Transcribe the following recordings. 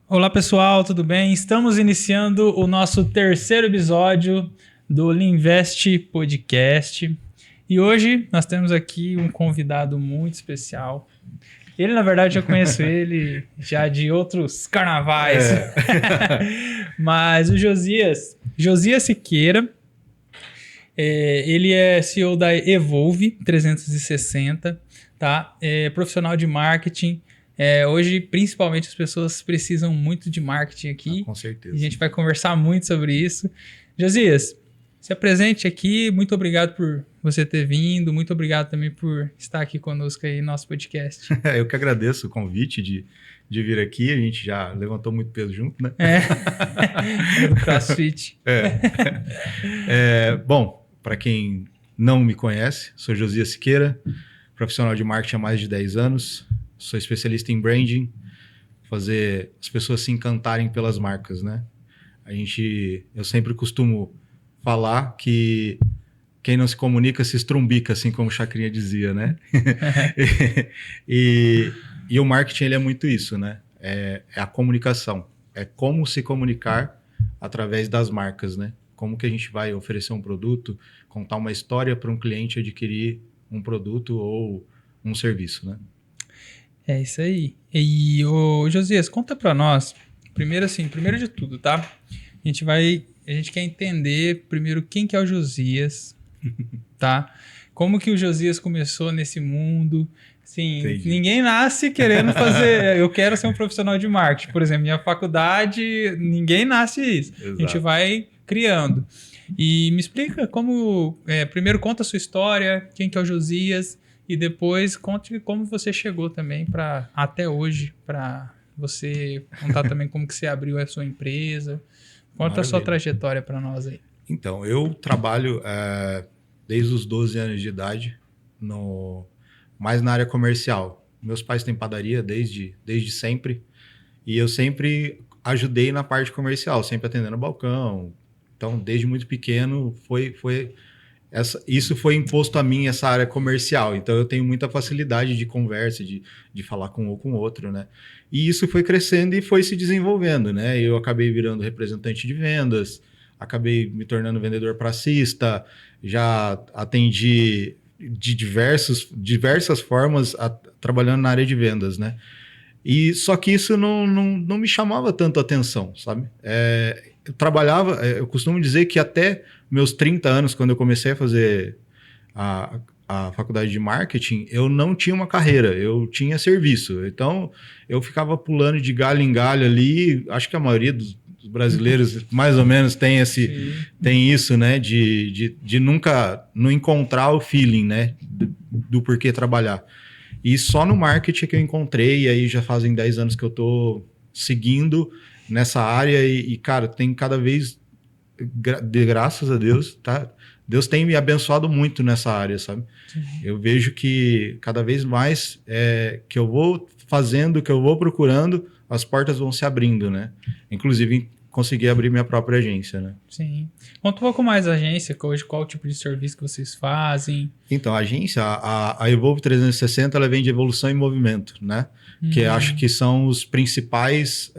Olá pessoal, tudo bem? Estamos iniciando o nosso terceiro episódio do Linvest Podcast e hoje nós temos aqui um convidado muito especial. Ele, na verdade, eu conheço ele já de outros carnavais, mas o Josias Siqueira, ele é CEO da Evolve 360, tá? É profissional de marketing. Hoje, principalmente, as pessoas precisam muito de marketing aqui. Com certeza. A gente vai conversar muito sobre isso. Josias, se apresente aqui. Muito obrigado por você ter vindo. Muito obrigado também por estar aqui conosco aí no nosso podcast. Eu que agradeço o convite de vir aqui. A gente já levantou muito peso junto, né? Do CrossFit. Bom, para quem não me conhece, sou Josias Siqueira, profissional de marketing há mais de 10 anos. Sou especialista em branding, fazer as pessoas se encantarem pelas marcas, né? Eu sempre costumo falar que quem não se comunica se estrumbica, assim como o Chacrinha dizia, né? e o marketing, ele é muito isso, né? É a comunicação, é como se comunicar através das marcas, né? Como que a gente vai oferecer um produto, contar uma história para um cliente adquirir um produto ou um serviço, né? É isso aí. E, Josias, conta pra nós, primeiro de tudo, tá? A gente quer entender primeiro quem que é o Josias, tá? Como que o Josias começou nesse mundo? Assim, Entendi. Ninguém nasce querendo fazer... Eu quero ser um profissional de marketing. Por exemplo, minha faculdade, ninguém nasce isso. Exato. A gente vai criando. E me explica como... primeiro conta a sua história, quem que é o Josias... E depois conte como você chegou também até hoje, para você contar também como que você abriu a sua empresa. Conta a sua trajetória para nós aí. Então, eu trabalho desde os 12 anos de idade, mais na área comercial. Meus pais têm padaria desde sempre, e eu sempre ajudei na parte comercial, sempre atendendo balcão. Então, desde muito pequeno, isso foi imposto a mim, essa área comercial. Então, eu tenho muita facilidade de conversa, de falar com um ou com outro, né? E isso foi crescendo e foi se desenvolvendo, né? Eu acabei virando representante de vendas, acabei me tornando vendedor pracista, já atendi de diversas formas trabalhando na área de vendas, né? E só que isso não me chamava tanto atenção, sabe? Eu costumo dizer que até meus 30 anos, quando eu comecei a fazer a faculdade de marketing, eu não tinha uma carreira, eu tinha serviço. Então, eu ficava pulando de galho em galho ali. Acho que a maioria dos brasileiros, mais ou menos, tem isso, né? De nunca não encontrar o feeling, né? Do porquê trabalhar. E só no marketing que eu encontrei, e aí já fazem 10 anos que eu tô seguindo nessa área e cara, tem cada vez, graças a Deus, tá? Deus tem me abençoado muito nessa área, sabe? Sim. Eu vejo que cada vez mais que eu vou fazendo, que eu vou procurando, as portas vão se abrindo, né? Inclusive, consegui abrir minha própria agência, né? Sim. Conta um pouco mais da agência, hoje qual o tipo de serviço que vocês fazem? Então, a agência, a Evolve 360, ela vem de evolução e movimento, né? Que acho que são os principais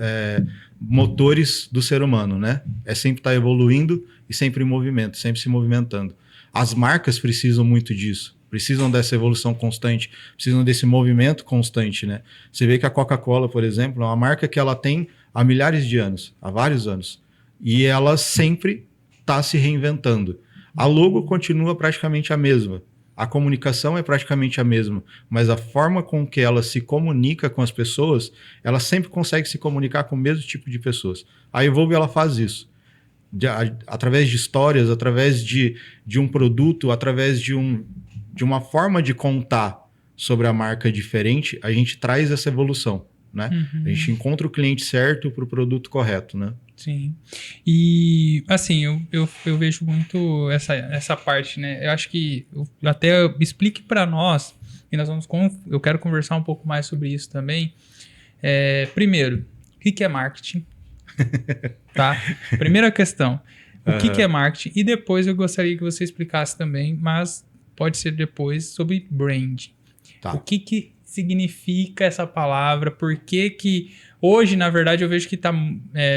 motores do ser humano, né? É sempre estar evoluindo e sempre em movimento, sempre se movimentando. As marcas precisam muito disso, precisam dessa evolução constante, precisam desse movimento constante, né? Você vê que a Coca-Cola, por exemplo, é uma marca que ela tem há milhares de anos, há vários anos, e ela sempre está se reinventando. A logo continua praticamente a mesma, a comunicação é praticamente a mesma, mas a forma com que ela se comunica com as pessoas, ela sempre consegue se comunicar com o mesmo tipo de pessoas. A Evolve, ela faz isso. Através de histórias, através de um produto, através de uma forma de contar sobre a marca diferente, a gente traz essa evolução, né? A gente encontra o cliente certo para o produto correto, né? Sim. E, assim, eu vejo muito essa parte, né? Eu acho que até explique para nós, e eu quero conversar um pouco mais sobre isso também. Primeiro, o que é marketing? Tá? Primeira questão, o que é marketing? E depois eu gostaria que você explicasse também, mas pode ser depois, sobre brand. Tá. O que significa essa palavra? Por que Hoje, na verdade, eu vejo que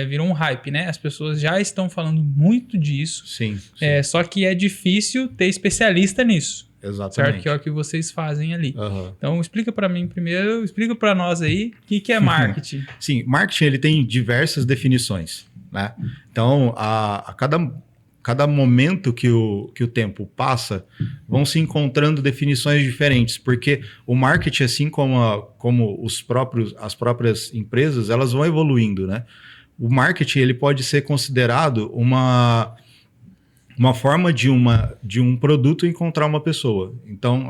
virou um hype, né? As pessoas já estão falando muito disso. Sim. Só que é difícil ter especialista nisso. Exatamente. Certo? Que é o que vocês fazem ali. Uhum. Então, explica para mim primeiro, explica para nós aí o que é marketing. Sim, marketing ele tem diversas definições, né? Então, a cada momento que o tempo passa, vão se encontrando definições diferentes, porque o marketing, assim como as próprias empresas, elas vão evoluindo, né? O marketing ele pode ser considerado uma forma de um produto encontrar uma pessoa. Então,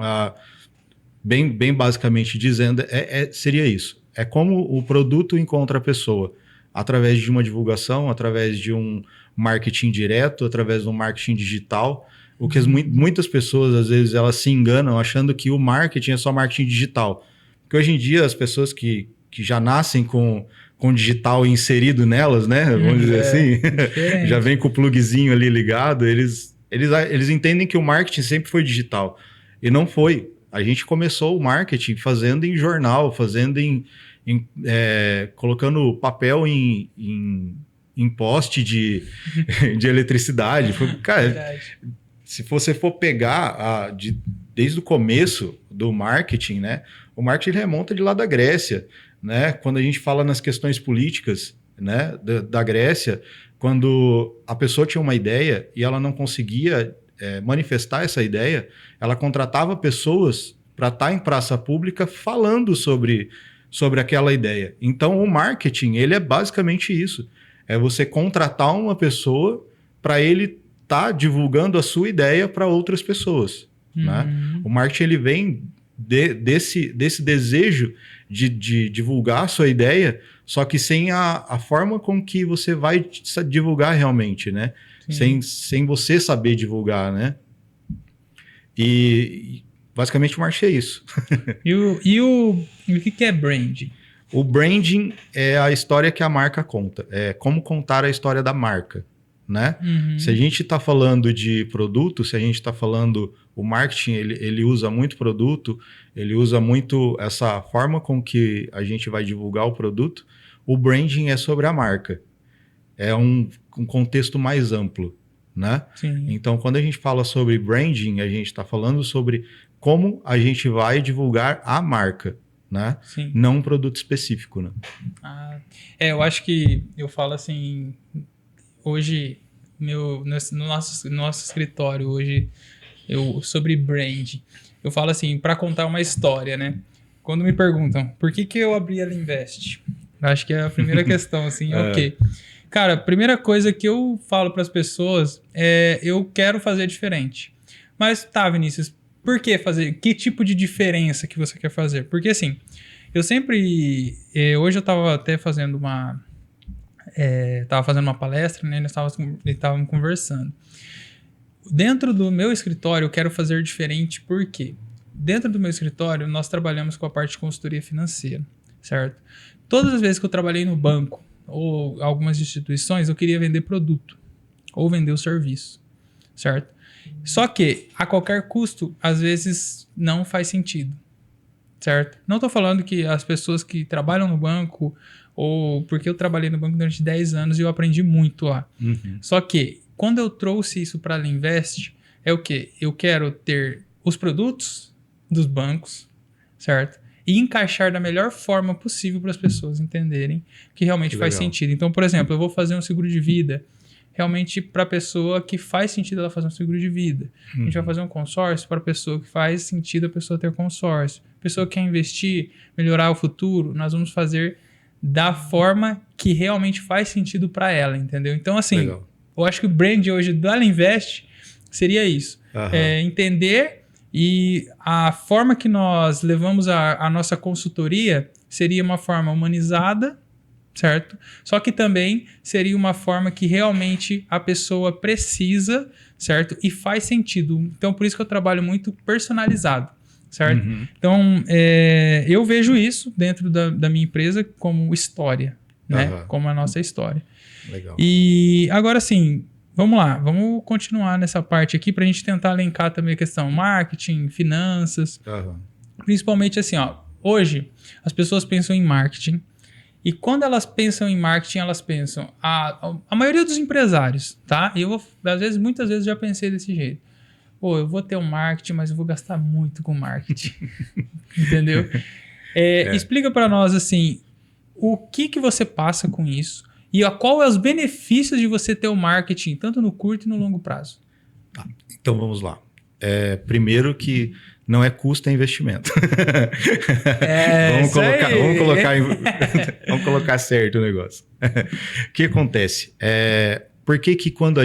bem basicamente dizendo, seria isso. É como o produto encontra a pessoa, através de uma divulgação, através de um marketing direto, através de um marketing digital. O que muitas pessoas, às vezes, elas se enganam achando que o marketing é só marketing digital. Porque hoje em dia, as pessoas que já nascem com digital inserido nelas, né? Vamos dizer assim, já vem com o plugzinho ali ligado, eles entendem que o marketing sempre foi digital. E não foi. A gente começou o marketing fazendo em jornal, fazendo colocando papel em poste de eletricidade. Cara, se você for pegar desde o começo do marketing, né? O marketing remonta de lá da Grécia, né? Quando a gente fala nas questões políticas, né, da Grécia, quando a pessoa tinha uma ideia e ela não conseguia manifestar essa ideia, ela contratava pessoas para estar em praça pública falando sobre aquela ideia. Então, o marketing, ele é basicamente isso. É você contratar uma pessoa para ele estar divulgando a sua ideia para outras pessoas. Né? O marketing ele vem desse desejo de divulgar a sua ideia, só que sem a forma com que você vai divulgar realmente, né? Sem você saber divulgar, né? E basicamente o marketing é isso. E o que é branding? O branding é a história que a marca conta. É como contar a história da marca, né? Se a gente está falando de produto, se a gente está falando... O marketing, ele usa muito produto, ele usa muito essa forma com que a gente vai divulgar o produto. O branding é sobre a marca. É um contexto mais amplo, né? Sim. Então, quando a gente fala sobre branding, a gente está falando sobre como a gente vai divulgar a marca, né? Sim. Não um produto específico, né? Eu acho que eu falo assim, hoje, no nosso escritório, hoje, sobre branding, eu falo assim, para contar uma história, né? Quando me perguntam, por que eu abri a Linvest? Acho que é a primeira questão, assim, é o quê? Cara, a primeira coisa que eu falo para as pessoas é, eu quero fazer diferente. Mas tá, Vinícius, por que fazer? Que tipo de diferença que você quer fazer? Porque assim, eu sempre... hoje eu tava até fazendo uma... tava fazendo uma palestra, né? Nós estávamos conversando. Dentro do meu escritório, eu quero fazer diferente, por quê? Dentro do meu escritório, nós trabalhamos com a parte de consultoria financeira, certo? Todas as vezes que eu trabalhei no banco ou algumas instituições, eu queria vender produto ou vender o serviço, certo? Só que, a qualquer custo, às vezes não faz sentido, certo? Não estou falando que as pessoas que trabalham no banco, ou porque eu trabalhei no banco durante 10 anos e eu aprendi muito lá. Só que, quando eu trouxe isso para a Linvest, é o quê? Eu quero ter os produtos dos bancos, certo? E encaixar da melhor forma possível para as pessoas entenderem que realmente faz sentido. Então, por exemplo, eu vou fazer um seguro de vida realmente para a pessoa que faz sentido ela fazer um seguro de vida. A gente vai fazer um consórcio para a pessoa que faz sentido a pessoa ter consórcio. A pessoa que quer investir, melhorar o futuro, nós vamos fazer da forma que realmente faz sentido para ela, entendeu? Então, assim, eu acho que o brand hoje da Linvest seria isso. Entender, e a forma que nós levamos a nossa consultoria seria uma forma humanizada, certo? Só que também seria uma forma que realmente a pessoa precisa, certo? E faz sentido. Então, por isso que eu trabalho muito personalizado, certo? Então, eu vejo isso dentro da minha empresa como história, né? Como a nossa história. Legal. E agora sim, vamos lá, vamos continuar nessa parte aqui para a gente tentar elencar também a questão marketing, finanças. Principalmente assim, ó, hoje as pessoas pensam em marketing E quando elas pensam em marketing, elas pensam... A maioria dos empresários, tá? Muitas vezes já pensei desse jeito. Pô, eu vou ter um marketing, mas eu vou gastar muito com marketing. Entendeu? Explica para nós, assim, o que você passa com isso e qual é os benefícios de você ter o marketing, tanto no curto e no longo prazo. Tá, então vamos lá. Primeiro que não é custo, é investimento. Vamos colocar certo o negócio. O que acontece? Por que quando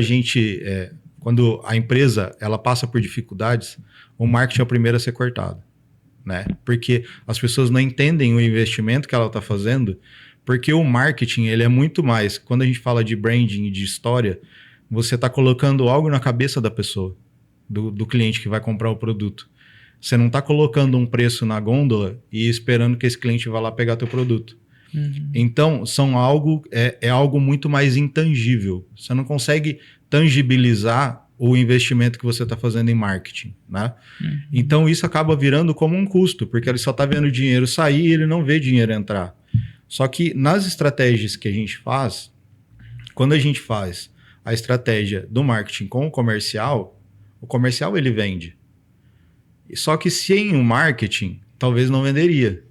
quando a empresa ela passa por dificuldades, o marketing é o primeiro a ser cortado, né? Porque as pessoas não entendem o investimento que ela está fazendo, porque o marketing ele é muito mais. Quando a gente fala de branding e de história, você está colocando algo na cabeça da pessoa, do cliente que vai comprar o produto. Você não está colocando um preço na gôndola e esperando que esse cliente vá lá pegar teu produto. Uhum. Então, é algo muito mais intangível. Você não consegue tangibilizar o investimento que você está fazendo em marketing, né? Uhum. Então, isso acaba virando como um custo, porque ele só está vendo dinheiro sair e ele não vê dinheiro entrar. Só que nas estratégias que a gente faz, quando a gente faz a estratégia do marketing com o comercial ele vende. Só que sem o marketing, talvez não venderia.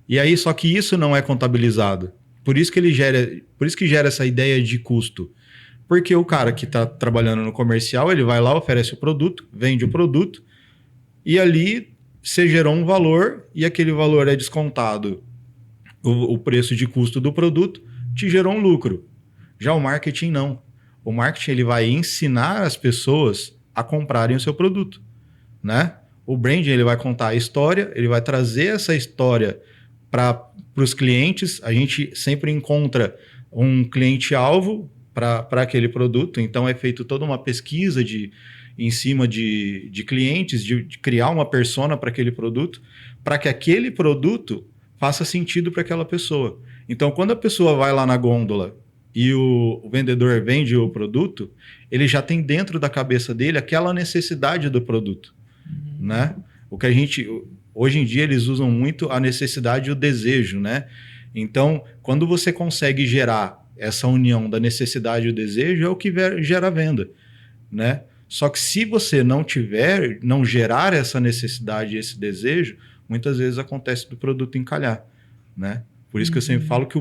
E aí, só que isso não é contabilizado. Por isso que gera essa ideia de custo. Porque o cara que está trabalhando no comercial, ele vai lá, oferece o produto, vende o produto, e ali você gerou um valor, e aquele valor é descontado o preço de custo do produto, te gerou um lucro. Já o marketing não. O marketing ele vai ensinar as pessoas a comprarem o seu produto, né? O branding ele vai contar a história, ele vai trazer essa história para os clientes. A gente sempre encontra um cliente-alvo para aquele produto, então é feito toda uma pesquisa em cima de clientes, de criar uma persona para aquele produto, para que aquele produto faça sentido para aquela pessoa. Então, quando a pessoa vai lá na gôndola e o vendedor vende o produto, ele já tem dentro da cabeça dele aquela necessidade do produto. Né? Hoje em dia eles usam muito a necessidade e o desejo, né? Então, quando você consegue gerar essa união da necessidade e o desejo, é o que gera a venda, né? Só que se você não gerar essa necessidade e esse desejo, muitas vezes acontece do produto encalhar, né? Por isso que eu sempre falo que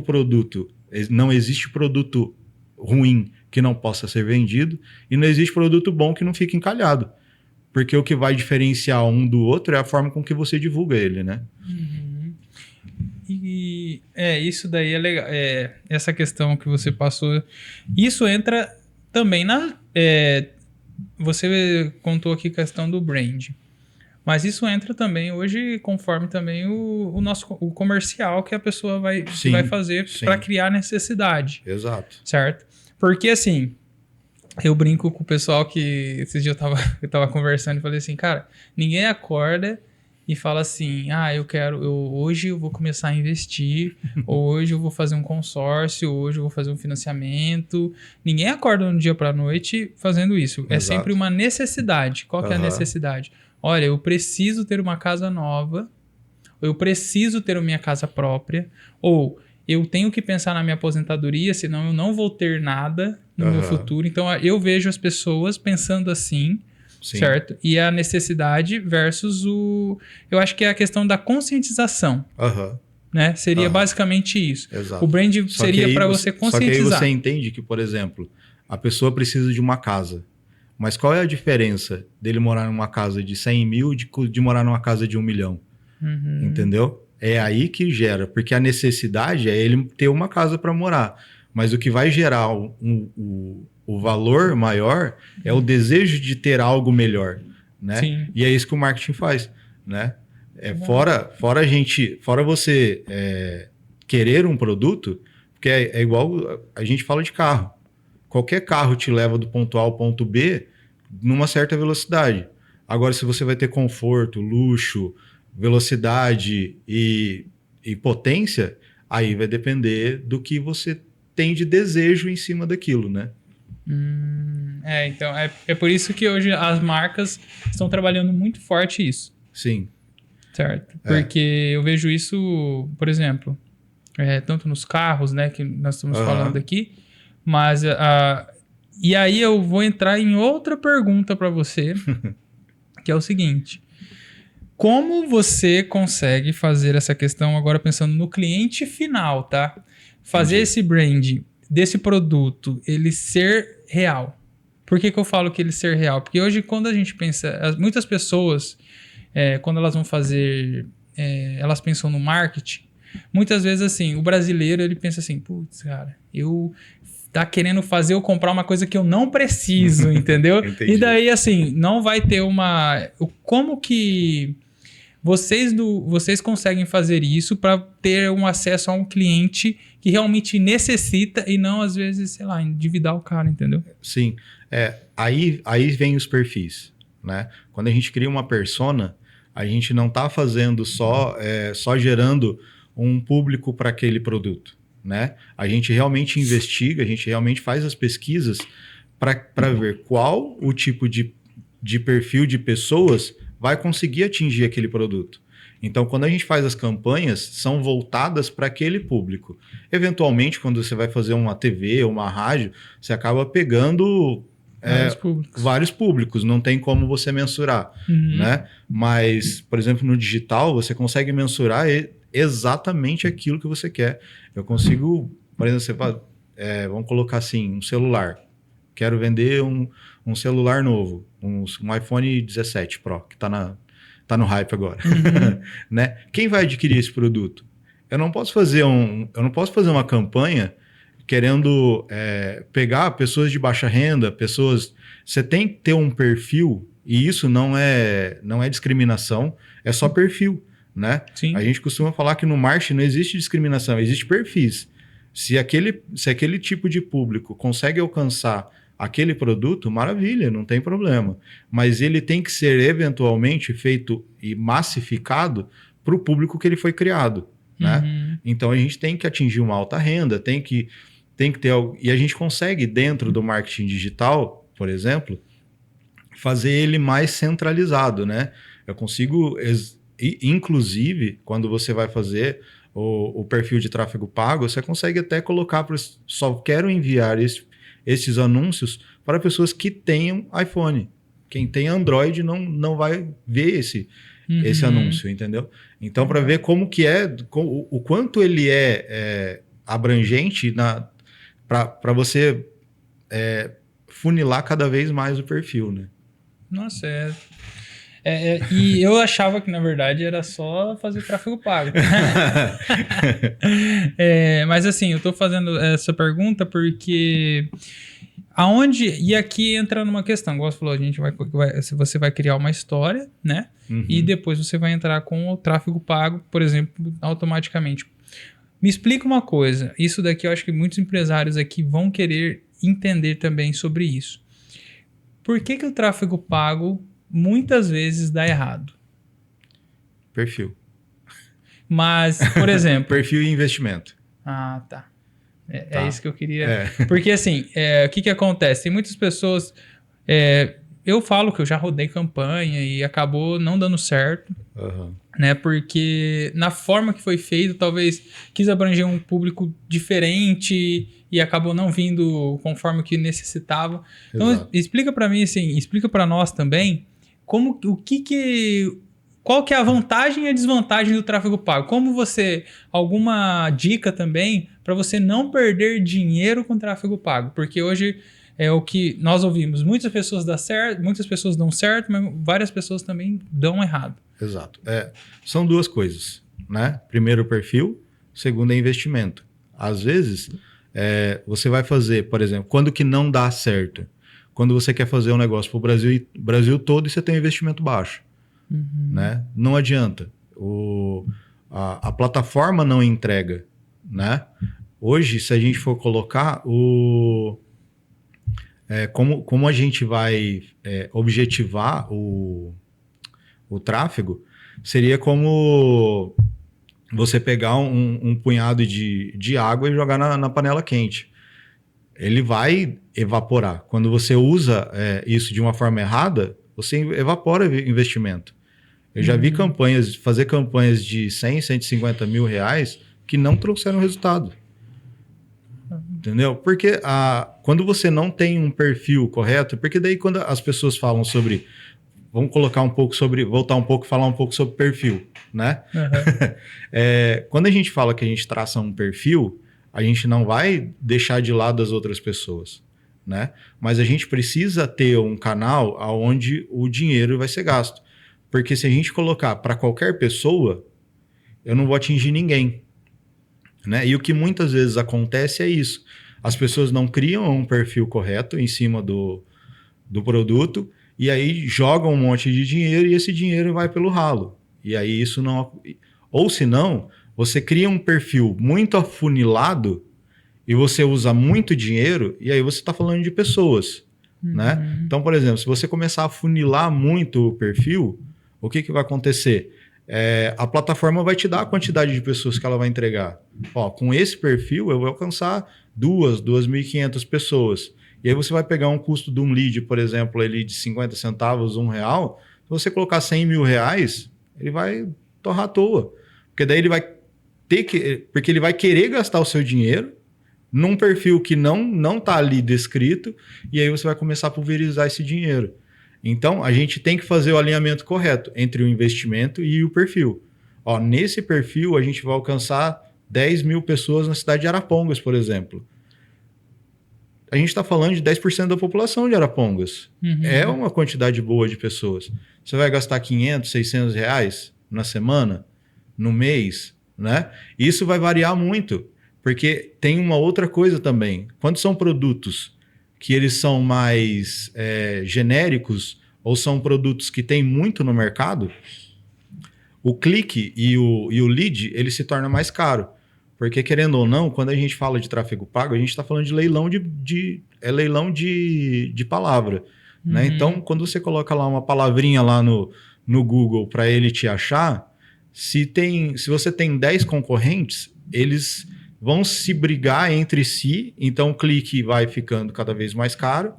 não existe produto ruim que não possa ser vendido e não existe produto bom que não fique encalhado. Porque o que vai diferenciar um do outro é a forma com que você divulga ele, né? Uhum. E isso daí é legal. Essa questão que você passou, isso entra também você contou aqui a questão do brand. Mas isso entra também hoje, conforme também o comercial que a pessoa vai fazer para criar necessidade. Exato. Certo? Porque assim... Eu brinco com o pessoal que esses dias eu tava conversando e falei assim, cara, ninguém acorda e fala assim, hoje eu vou começar a investir, hoje eu vou fazer um consórcio, hoje eu vou fazer um financiamento. Ninguém acorda de um dia pra noite fazendo isso. Exato. É sempre uma necessidade. Qual que é a necessidade? Olha, eu preciso ter uma casa nova, eu preciso ter a minha casa própria, ou eu tenho que pensar na minha aposentadoria, senão eu não vou ter nada no meu futuro. Então, eu vejo as pessoas pensando assim, sim, certo? E a necessidade versus eu acho que é a questão da conscientização. Né? Seria basicamente isso. Exato. O brand seria para você conscientizar. Só que aí você entende que, por exemplo, a pessoa precisa de uma casa. Mas qual é a diferença dele morar numa casa de 100 mil de morar numa casa de 1 milhão? Uhum. Entendeu? É aí que gera, porque a necessidade é ele ter uma casa para morar. Mas o que vai gerar o valor maior é o desejo de ter algo melhor, né? Sim. E é isso que o marketing faz, né? Fora você querer um produto, porque é igual a gente fala de carro. Qualquer carro te leva do ponto A ao ponto B numa certa velocidade. Agora, se você vai ter conforto, luxo, velocidade e potência, aí vai depender do que você tem de desejo em cima daquilo, né? Então é por isso que hoje as marcas estão trabalhando muito forte isso. Sim. Certo? Porque eu vejo isso, por exemplo, tanto nos carros, né, que nós estamos falando aqui, mas e aí eu vou entrar em outra pergunta para você, que é o seguinte: como você consegue fazer essa questão agora pensando no cliente final, tá? Fazer esse brand desse produto, ele ser real. Por que eu falo que ele ser real? Porque hoje, quando a gente pensa... Muitas pessoas, quando elas vão fazer... elas pensam no marketing. Muitas vezes, assim, o brasileiro, ele pensa assim, putz, cara, tá querendo fazer eu comprar uma coisa que eu não preciso, entendeu? Entendi. E daí, assim, não vai ter uma... Como que vocês conseguem fazer isso para ter um acesso a um cliente que realmente necessita e não, às vezes, sei lá, endividar o cara, entendeu? Sim. Aí vem os perfis, né? Quando a gente cria uma persona, a gente não está fazendo só gerando um público para aquele produto, né? A gente realmente investiga, a gente realmente faz as pesquisas para ver qual o tipo de perfil de pessoas vai conseguir atingir aquele produto. Então, quando a gente faz as campanhas, são voltadas para aquele público. Eventualmente, quando você vai fazer uma TV ou uma rádio, você acaba pegando vários públicos, não tem como você mensurar, né? Mas, por exemplo, no digital, você consegue mensurar exatamente aquilo que você quer. Eu consigo, por exemplo, vamos colocar assim, um celular. Quero vender um celular novo, um iPhone 17 Pro, que tá no hype agora. Né? Quem vai adquirir esse produto? Eu não posso fazer uma campanha querendo pegar pessoas de baixa renda, pessoas... Você tem que ter um perfil, e isso não é discriminação, é só perfil, né? Sim. A gente costuma falar que no marketing não existe discriminação, existe perfis. Se aquele tipo de público consegue alcançar aquele produto, maravilha, não tem problema. Mas ele tem que ser eventualmente feito e massificado para o público que ele foi criado, né? Então a gente tem que atingir uma alta renda, tem que ter algo. E a gente consegue, dentro do marketing digital, por exemplo, fazer ele mais centralizado, né? Eu consigo, inclusive, quando você vai fazer o perfil de tráfego pago, você consegue até colocar só quero enviar esses anúncios para pessoas que tenham iPhone. Quem tem Android não vai ver esse anúncio, entendeu? Então, para ver como que o quanto ele é abrangente para você funilar cada vez mais o perfil, né? Nossa, e eu achava que, na verdade, era só fazer tráfego pago. Mas assim, eu tô fazendo essa pergunta porque e aqui entra numa questão, igual você falou, você vai criar uma história, né? E depois você vai entrar com o tráfego pago, por exemplo, automaticamente. Me explica uma coisa, isso daqui eu acho que muitos empresários aqui vão querer entender também sobre isso. Por que o tráfego pago muitas vezes dá errado? Perfil. Mas, por exemplo... Perfil e investimento. Ah, tá. Tá. É isso que eu queria... Porque, assim, o que acontece? Tem muitas pessoas... eu falo que eu já rodei campanha e acabou não dando certo, né? Porque na forma que foi feito, talvez quis abranger um público diferente e acabou não vindo conforme que necessitava. Então, explica para mim, assim, explica para nós também qual que é a vantagem e a desvantagem do tráfego pago. Alguma dica também para você não perder dinheiro com tráfego pago, porque hoje é o que nós ouvimos. Muitas pessoas dão certo, muitas pessoas dão certo, mas várias pessoas também dão errado. Exato. São duas coisas, né? Primeiro, o perfil. Segundo, é investimento. Às vezes, você vai fazer, por exemplo, quando que não dá certo? Quando você quer fazer um negócio para o Brasil todo e você tem um investimento baixo, né? Não adianta. A plataforma não entrega, né? Hoje, se a gente for colocar como a gente vai objetivar o tráfego, seria como você pegar um punhado de água e jogar na panela quente. Ele vai evaporar. Quando você usa isso de uma forma errada, você evapora o investimento. Eu já vi fazer campanhas de 100, 150 mil reais que não trouxeram resultado. Entendeu? Porque quando você não tem um perfil correto, porque daí quando as pessoas falam sobre, vamos colocar um pouco sobre, voltar um pouco, falar um pouco sobre perfil, né? Uhum. Quando a gente fala que a gente traça um perfil, a gente não vai deixar de lado as outras pessoas, né? Mas a gente precisa ter um canal onde o dinheiro vai ser gasto. Porque se a gente colocar para qualquer pessoa, eu não vou atingir ninguém, né? E o que muitas vezes acontece é isso. As pessoas não criam um perfil correto em cima do produto e aí jogam um monte de dinheiro e esse dinheiro vai pelo ralo. E aí isso não... Ou se não, você cria um perfil muito afunilado e você usa muito dinheiro e aí você está falando de pessoas, né? Então, por exemplo, se você começar a afunilar muito o perfil, o que vai acontecer? A plataforma vai te dar a quantidade de pessoas que ela vai entregar. Ó, com esse perfil eu vou alcançar 2.500 pessoas. E aí você vai pegar um custo de um lead, por exemplo, ali de 50 centavos, R$1. Se você colocar 100 mil reais, ele vai torrar à toa. Porque daí ele vai porque ele vai querer gastar o seu dinheiro num perfil que não está ali descrito, e aí você vai começar a pulverizar esse dinheiro. Então, a gente tem que fazer o alinhamento correto entre o investimento e o perfil. Ó, nesse perfil, a gente vai alcançar 10 mil pessoas na cidade de Arapongas, por exemplo. A gente está falando de 10% da população de Arapongas. É uma quantidade boa de pessoas. Você vai gastar 500, 600 reais na semana, no mês, né? Isso vai variar muito, porque tem uma outra coisa também. Quando são produtos que eles são mais genéricos ou são produtos que tem muito no mercado, o clique e o lead ele se torna mais caro. Porque, querendo ou não, quando a gente fala de tráfego pago, a gente está falando de leilão leilão de palavra. Né? Então, quando você coloca lá uma palavrinha lá no Google para ele te achar, se você tem 10 concorrentes, eles vão se brigar entre si, então o clique vai ficando cada vez mais caro.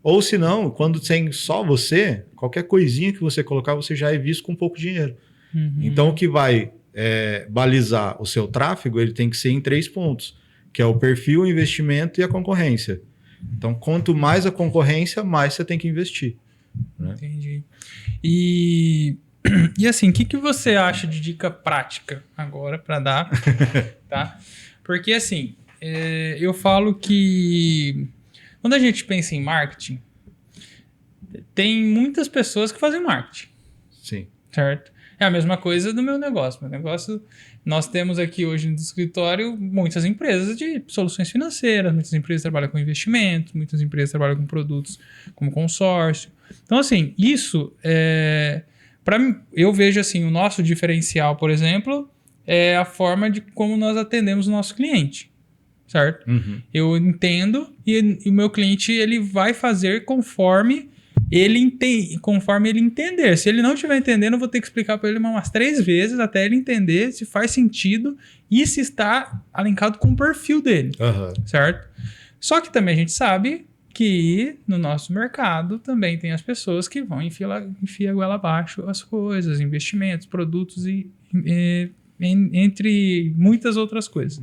Ou se não, quando tem só você, qualquer coisinha que você colocar, você já é visto com pouco dinheiro. Então o que vai balizar o seu tráfego, ele tem que ser em 3 pontos, que é o perfil, o investimento e a concorrência. Então quanto mais a concorrência, mais você tem que investir. Né? Entendi. E assim, o que você acha de dica prática agora para dar? Tá? Porque assim, eu falo que quando a gente pensa em marketing, tem muitas pessoas que fazem marketing. Sim. Certo? É a mesma coisa do meu negócio. Meu negócio, nós temos aqui hoje no escritório muitas empresas de soluções financeiras, muitas empresas trabalham com investimentos, muitas empresas trabalham com produtos como consórcio. Então, assim, isso para mim, eu vejo assim, o nosso diferencial, por exemplo, é a forma de como nós atendemos o nosso cliente, certo? Eu entendo e o meu cliente ele vai fazer conforme ele entender. Se ele não estiver entendendo, eu vou ter que explicar para ele umas 3 vezes até ele entender se faz sentido e se está alinkado com o perfil dele, certo? Só que também a gente sabe que no nosso mercado também tem as pessoas que vão enfiar a goela abaixo as coisas, investimentos, produtos entre muitas outras coisas.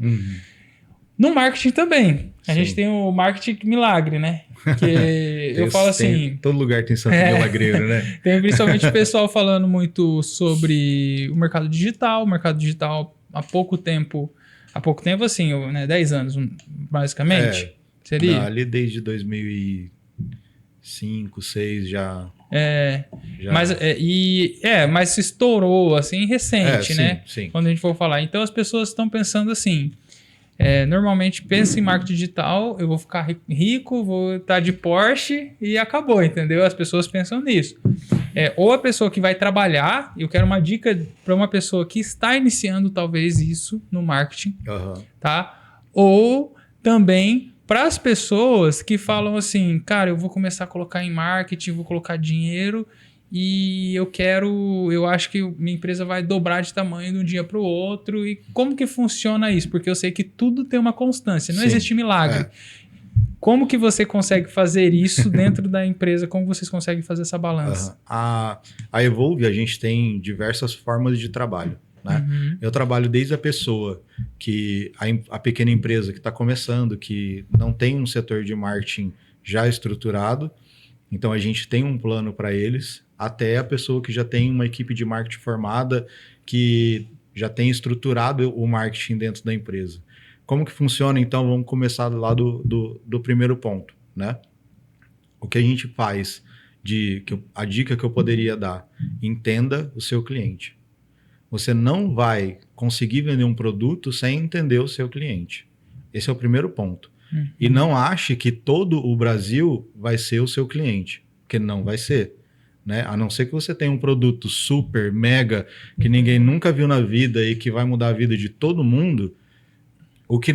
No marketing também. A gente tem o marketing milagre, né? Que eu falo assim... Todo lugar tem santo milagreiro, né? Tem principalmente o pessoal falando muito sobre o mercado digital. O mercado digital há pouco tempo assim, né, 10 anos, basicamente. Seria? Não, ali desde 2005, 2006 já... Mas se estourou assim recente, né? Sim. Quando a gente for falar. Então as pessoas estão pensando assim... normalmente pensa em marketing digital, eu vou ficar rico, vou estar de Porsche e acabou, entendeu? As pessoas pensam nisso. Ou a pessoa que vai trabalhar, eu quero uma dica para uma pessoa que está iniciando talvez isso no marketing, tá? Ou também para as pessoas que falam assim, cara, eu vou começar a colocar em marketing, vou colocar dinheiro e eu acho que minha empresa vai dobrar de tamanho de um dia para o outro. E como que funciona isso? Porque eu sei que tudo tem uma constância, não existe milagre. Como que você consegue fazer isso dentro da empresa? Como vocês conseguem fazer essa balança? A Evolve, a gente tem diversas formas de trabalho, né? Eu trabalho desde a pessoa a pequena empresa que está começando, que não tem um setor de marketing já estruturado, então a gente tem um plano para eles, até a pessoa que já tem uma equipe de marketing formada, que já tem estruturado o marketing dentro da empresa. Como que funciona? Então, vamos começar lá do primeiro ponto, né? O que a gente faz, a dica que eu poderia dar, entenda o seu cliente. Você não vai conseguir vender um produto sem entender o seu cliente. Esse é o primeiro ponto. E não ache que todo o Brasil vai ser o seu cliente, porque não vai ser. Né? A não ser que você tenha um produto super, mega, que ninguém nunca viu na vida e que vai mudar a vida de todo mundo, o que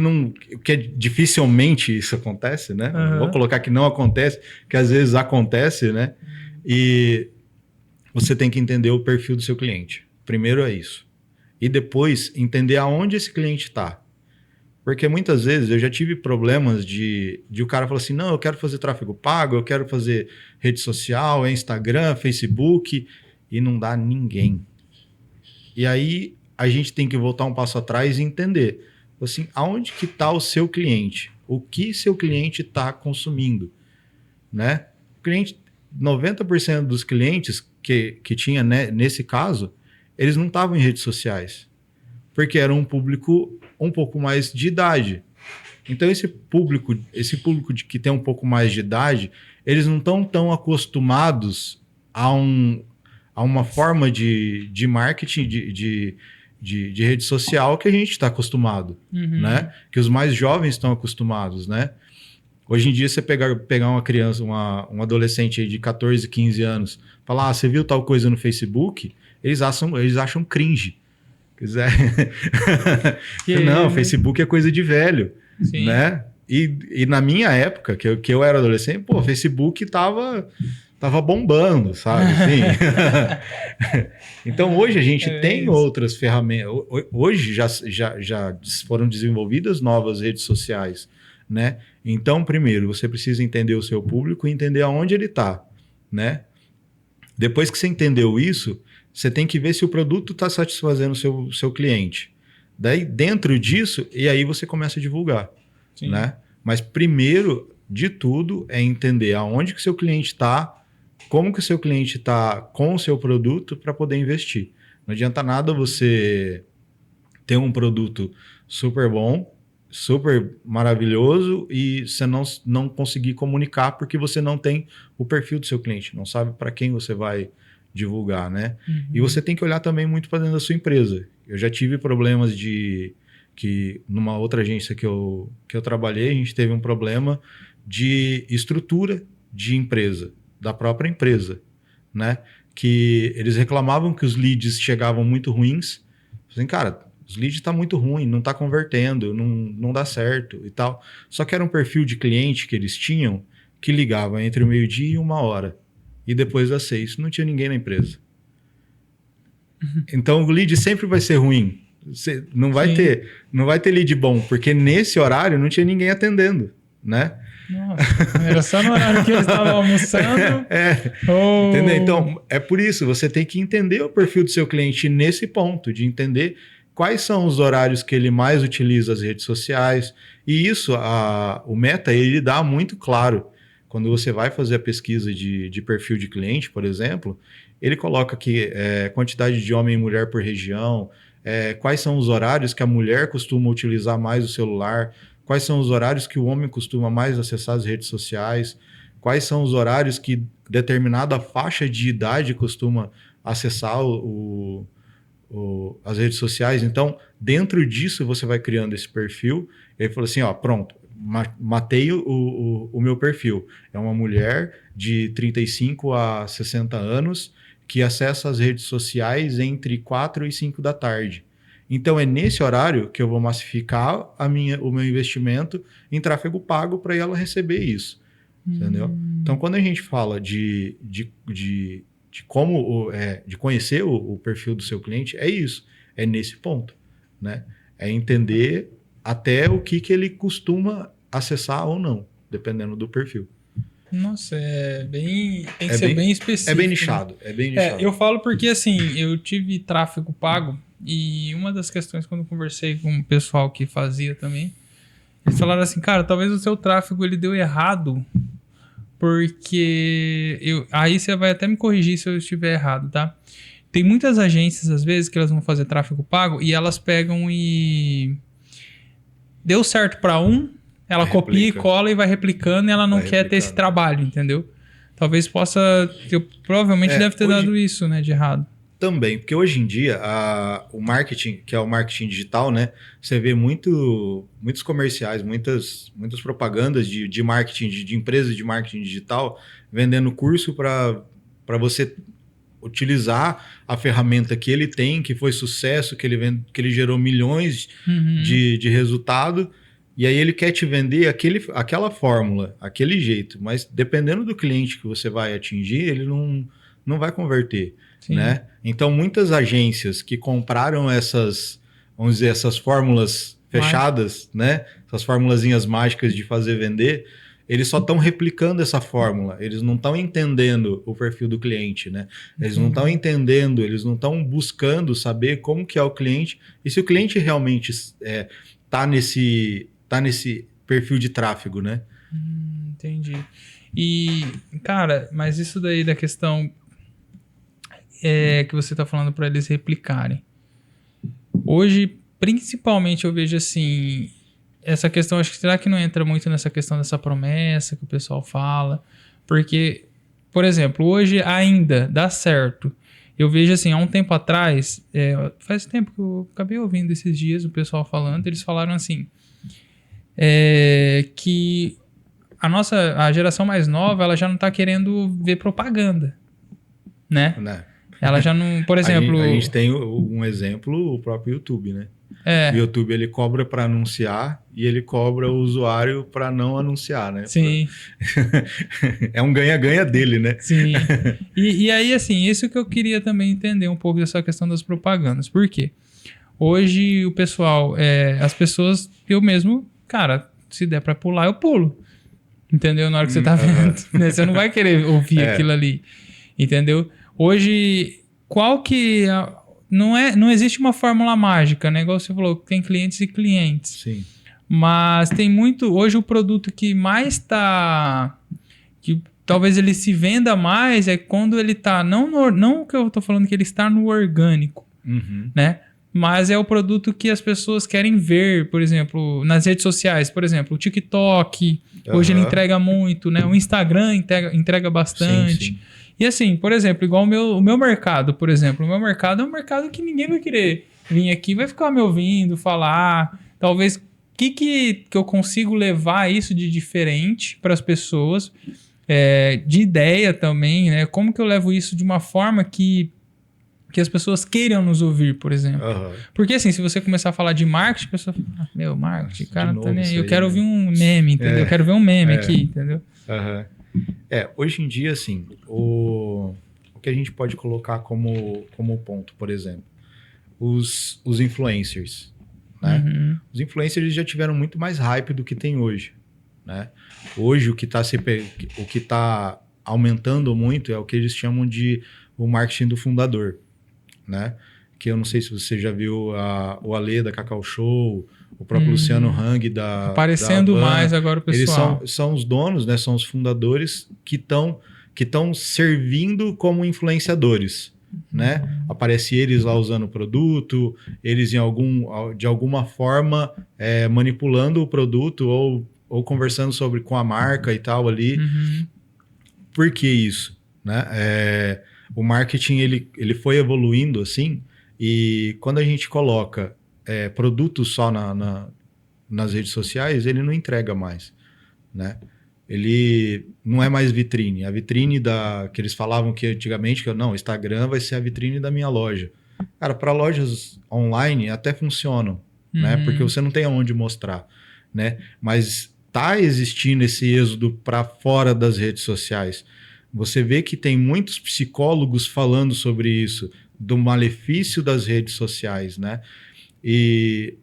dificilmente isso acontece, né? Vou colocar que não acontece, que às vezes acontece, né? E você tem que entender o perfil do seu cliente. Primeiro é isso. E depois entender aonde esse cliente está. Porque muitas vezes eu já tive problemas de o cara falar assim, não, eu quero fazer tráfego pago, eu quero fazer rede social, Instagram, Facebook, e não dá ninguém. E aí a gente tem que voltar um passo atrás e entender, assim, aonde que está o seu cliente? O que seu cliente está consumindo? Né? O cliente, 90% dos clientes que tinha, né, nesse caso, eles não estavam em redes sociais, porque era um público um pouco mais de idade. Então, esse público que tem um pouco mais de idade, eles não estão tão acostumados a uma forma de marketing, de rede social que a gente está acostumado, né? Que os mais jovens estão acostumados, né? Hoje em dia, você pegar uma criança, um adolescente aí de 14, 15 anos, falar, você viu tal coisa no Facebook? Eles acham cringe. Não, Facebook é coisa de velho. Sim. Né? E na minha época, que eu era adolescente, o Facebook tava bombando, sabe? Assim. Então, hoje a gente tem outras ferramentas. Hoje já foram desenvolvidas novas redes sociais, né? Então, primeiro, você precisa entender o seu público e entender aonde ele está, né? Depois que você entendeu isso, você tem que ver se o produto está satisfazendo o seu cliente. Daí, dentro disso, e aí você começa a divulgar. Né? Mas primeiro de tudo é entender aonde que o seu cliente está, como que o seu cliente está com o seu produto para poder investir. Não adianta nada você ter um produto super bom, super maravilhoso e você não conseguir comunicar porque você não tem o perfil do seu cliente, não sabe para quem você vai divulgar, né? E você tem que olhar também muito para dentro da sua empresa. Eu já tive problemas que numa outra agência que eu trabalhei, a gente teve um problema de estrutura de empresa, da própria empresa, né? Que eles reclamavam que os leads chegavam muito ruins. Assim, cara, os leads estão muito ruim, não está convertendo, não dá certo e tal. Só que era um perfil de cliente que eles tinham que ligava entre o meio-dia e 1h. E depois das 6, não tinha ninguém na empresa. Então, o lead sempre vai ser ruim. Você não vai ter lead bom, porque nesse horário não tinha ninguém atendendo, né? Nossa, era só no horário que eles estavam almoçando. Entendeu? Então, é por isso, você tem que entender o perfil do seu cliente nesse ponto, de entender quais são os horários que ele mais utiliza as redes sociais. E isso, o Meta, ele dá muito claro. Quando você vai fazer a pesquisa de perfil de cliente, por exemplo, ele coloca aqui quantidade de homem e mulher por região, quais são os horários que a mulher costuma utilizar mais o celular, quais são os horários que o homem costuma mais acessar as redes sociais, quais são os horários que determinada faixa de idade costuma acessar as redes sociais. Então, dentro disso, você vai criando esse perfil. Ele falou assim, pronto, matei o meu perfil. É uma mulher de 35 a 60 anos que acessa as redes sociais entre 4 e 5 da tarde. Então, é nesse horário que eu vou massificar o meu investimento em tráfego pago para ela receber isso. Entendeu? Então, quando a gente fala de conhecer o perfil do seu cliente, é isso. É nesse ponto. Né? É entender até o que ele costuma acessar ou não, dependendo do perfil. Nossa, tem que ser bem específico. É bem nichado, né? Eu falo porque, assim, eu tive tráfego pago E uma das questões, quando eu conversei com o pessoal que fazia também, eles falaram assim, cara, talvez o seu tráfego ele deu errado, porque aí você vai até me corrigir se eu estiver errado, tá? Tem muitas agências, às vezes, que elas vão fazer tráfego pago e elas pegam e... Deu certo para ela copia e cola e vai replicando e ela não quer ter esse trabalho, entendeu? Talvez possa... provavelmente deve ter dado isso, né, de errado. Também, porque hoje em dia o marketing, que é o marketing digital, né? Você vê muitos comerciais, muitas propagandas de marketing, de empresas de marketing digital, vendendo curso para você utilizar a ferramenta que ele tem, que foi sucesso, que ele gerou milhões de resultado, e aí ele quer te vender aquela fórmula, aquele jeito, mas dependendo do cliente que você vai atingir, ele não vai converter. Né? Então, muitas agências que compraram vamos dizer, essas fórmulas fechadas, né? Essas formulazinhas mágicas de fazer vender, eles só estão replicando essa fórmula. Eles não estão entendendo o perfil do cliente, né? Eles não estão entendendo, eles não estão buscando saber como que é o cliente e se o cliente realmente tá nesse perfil de tráfego, né? Entendi. E, cara, mas isso daí da questão... que você está falando para eles replicarem. Hoje, principalmente, eu vejo assim, essa questão, acho que será que não entra muito nessa questão dessa promessa que o pessoal fala? Porque, por exemplo, hoje ainda dá certo. Eu vejo assim, há um tempo atrás, faz tempo que eu acabei ouvindo esses dias o pessoal falando, eles falaram assim, que a geração mais nova, ela já não está querendo ver propaganda, né? Ela já não, por exemplo... A gente tem um exemplo, o próprio YouTube, né? O YouTube, ele cobra para anunciar e ele cobra o usuário para não anunciar, né? Sim. É um ganha-ganha dele, né? Sim. E aí, assim, isso que eu queria também entender um pouco dessa questão das propagandas. Por quê? Hoje o pessoal, as pessoas, eu mesmo, cara, se der para pular, eu pulo. Entendeu? Na hora que você tá vendo. Né? Você não vai querer ouvir aquilo ali. Entendeu? Hoje, qual que... Não existe uma fórmula mágica, né? Igual você falou, tem clientes e clientes. Sim. Mas tem muito... Hoje o produto que mais tá... que talvez ele se venda mais é quando ele tá... Não que eu tô falando que ele está no orgânico, né? Mas é o produto que as pessoas querem ver, por exemplo, nas redes sociais. Por exemplo, o TikTok, hoje ele entrega muito, né? O Instagram entrega bastante. Sim. E assim, por exemplo, igual o meu mercado, por exemplo. O meu mercado é um mercado que ninguém vai querer vir aqui, vai ficar me ouvindo, falar. Talvez, o que eu consigo levar isso de diferente para as pessoas, de ideia também, né? Como que eu levo isso de uma forma que as pessoas queiram nos ouvir, por exemplo. Porque assim, se você começar a falar de marketing, a pessoa fala, marketing, cara, tá nem aí. Eu quero ouvir um meme, entendeu? Eu quero ver um meme aqui, entendeu? Hoje em dia, assim, o que a gente pode colocar como ponto, por exemplo, os influencers, né? Os influencers já tiveram muito mais hype do que tem hoje, né? Hoje, o que tá aumentando muito é o que eles chamam de o marketing do fundador, né? Que eu não sei se você já viu o Ale da Cacau Show, o próprio Luciano Hang aparecendo mais agora o pessoal. Eles são os donos, né? São os fundadores que estão servindo como influenciadores, né? Aparece eles lá usando o produto, eles de alguma forma manipulando o produto ou conversando com a marca e tal ali. Por que isso, né? O marketing ele foi evoluindo assim, e quando a gente coloca produtos só nas redes sociais, ele não entrega mais, né? Ele não é mais vitrine. A vitrine que eles falavam que antigamente, o Instagram vai ser a vitrine da minha loja. Cara, para lojas online até funcionam, né? Porque você não tem aonde mostrar, né? Mas tá existindo esse êxodo para fora das redes sociais. Você vê que tem muitos psicólogos falando sobre isso, do malefício das redes sociais, né? E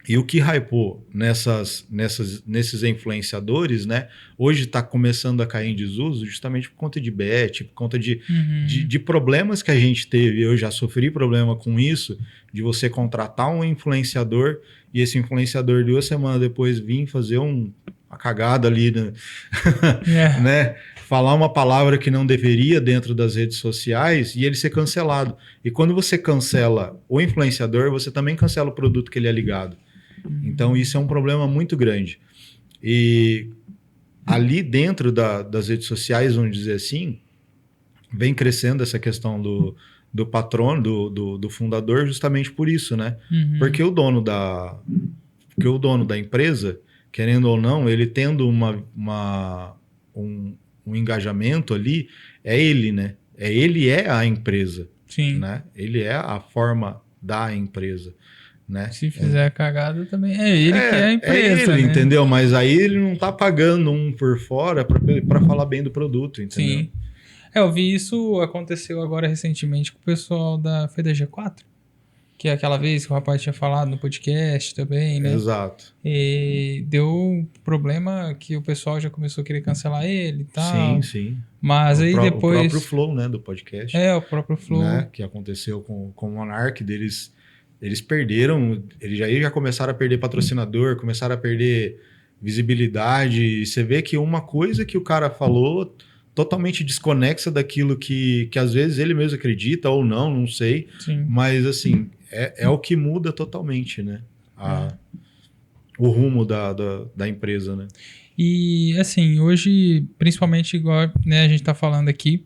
E o que hypou nesses influenciadores, né? Hoje está começando a cair em desuso justamente por conta de bet, por conta de problemas que a gente teve. Eu já sofri problema com isso, de você contratar um influenciador e esse influenciador 2 semanas depois vir fazer uma cagada ali, né? Né? Falar uma palavra que não deveria dentro das redes sociais e ele ser cancelado. E quando você cancela o influenciador, você também cancela o produto que ele é ligado. Então, isso é um problema muito grande. E ali dentro das redes sociais, vamos dizer assim, vem crescendo essa questão do patrono, do fundador, justamente por isso, né? Porque o dono da empresa, querendo ou não, ele tendo um engajamento ali, é ele, né? Ele é a empresa. Sim. Né? Ele é a forma da empresa. Né? Se fizer a cagada também é ele que é a empresa, é ele, né? Entendeu? Mas aí ele não tá pagando um por fora para falar bem do produto, entendeu? Sim. Eu vi isso, aconteceu agora recentemente com o pessoal foi da G4, que é aquela vez que o rapaz tinha falado no podcast também, né? Exato. E deu problema que o pessoal já começou a querer cancelar ele e tal. Sim. Mas aí depois... O próprio Flow, né, do podcast. O próprio Flow. Né, que aconteceu com o Monark, eles perderam, eles já começaram a perder patrocinador, começaram a perder visibilidade. E você vê que uma coisa que o cara falou totalmente desconexa daquilo que às vezes ele mesmo acredita ou não sei. Sim. Mas assim, é o que muda totalmente, né? O rumo da empresa, né? E assim, hoje, principalmente igual, né, a gente tá falando aqui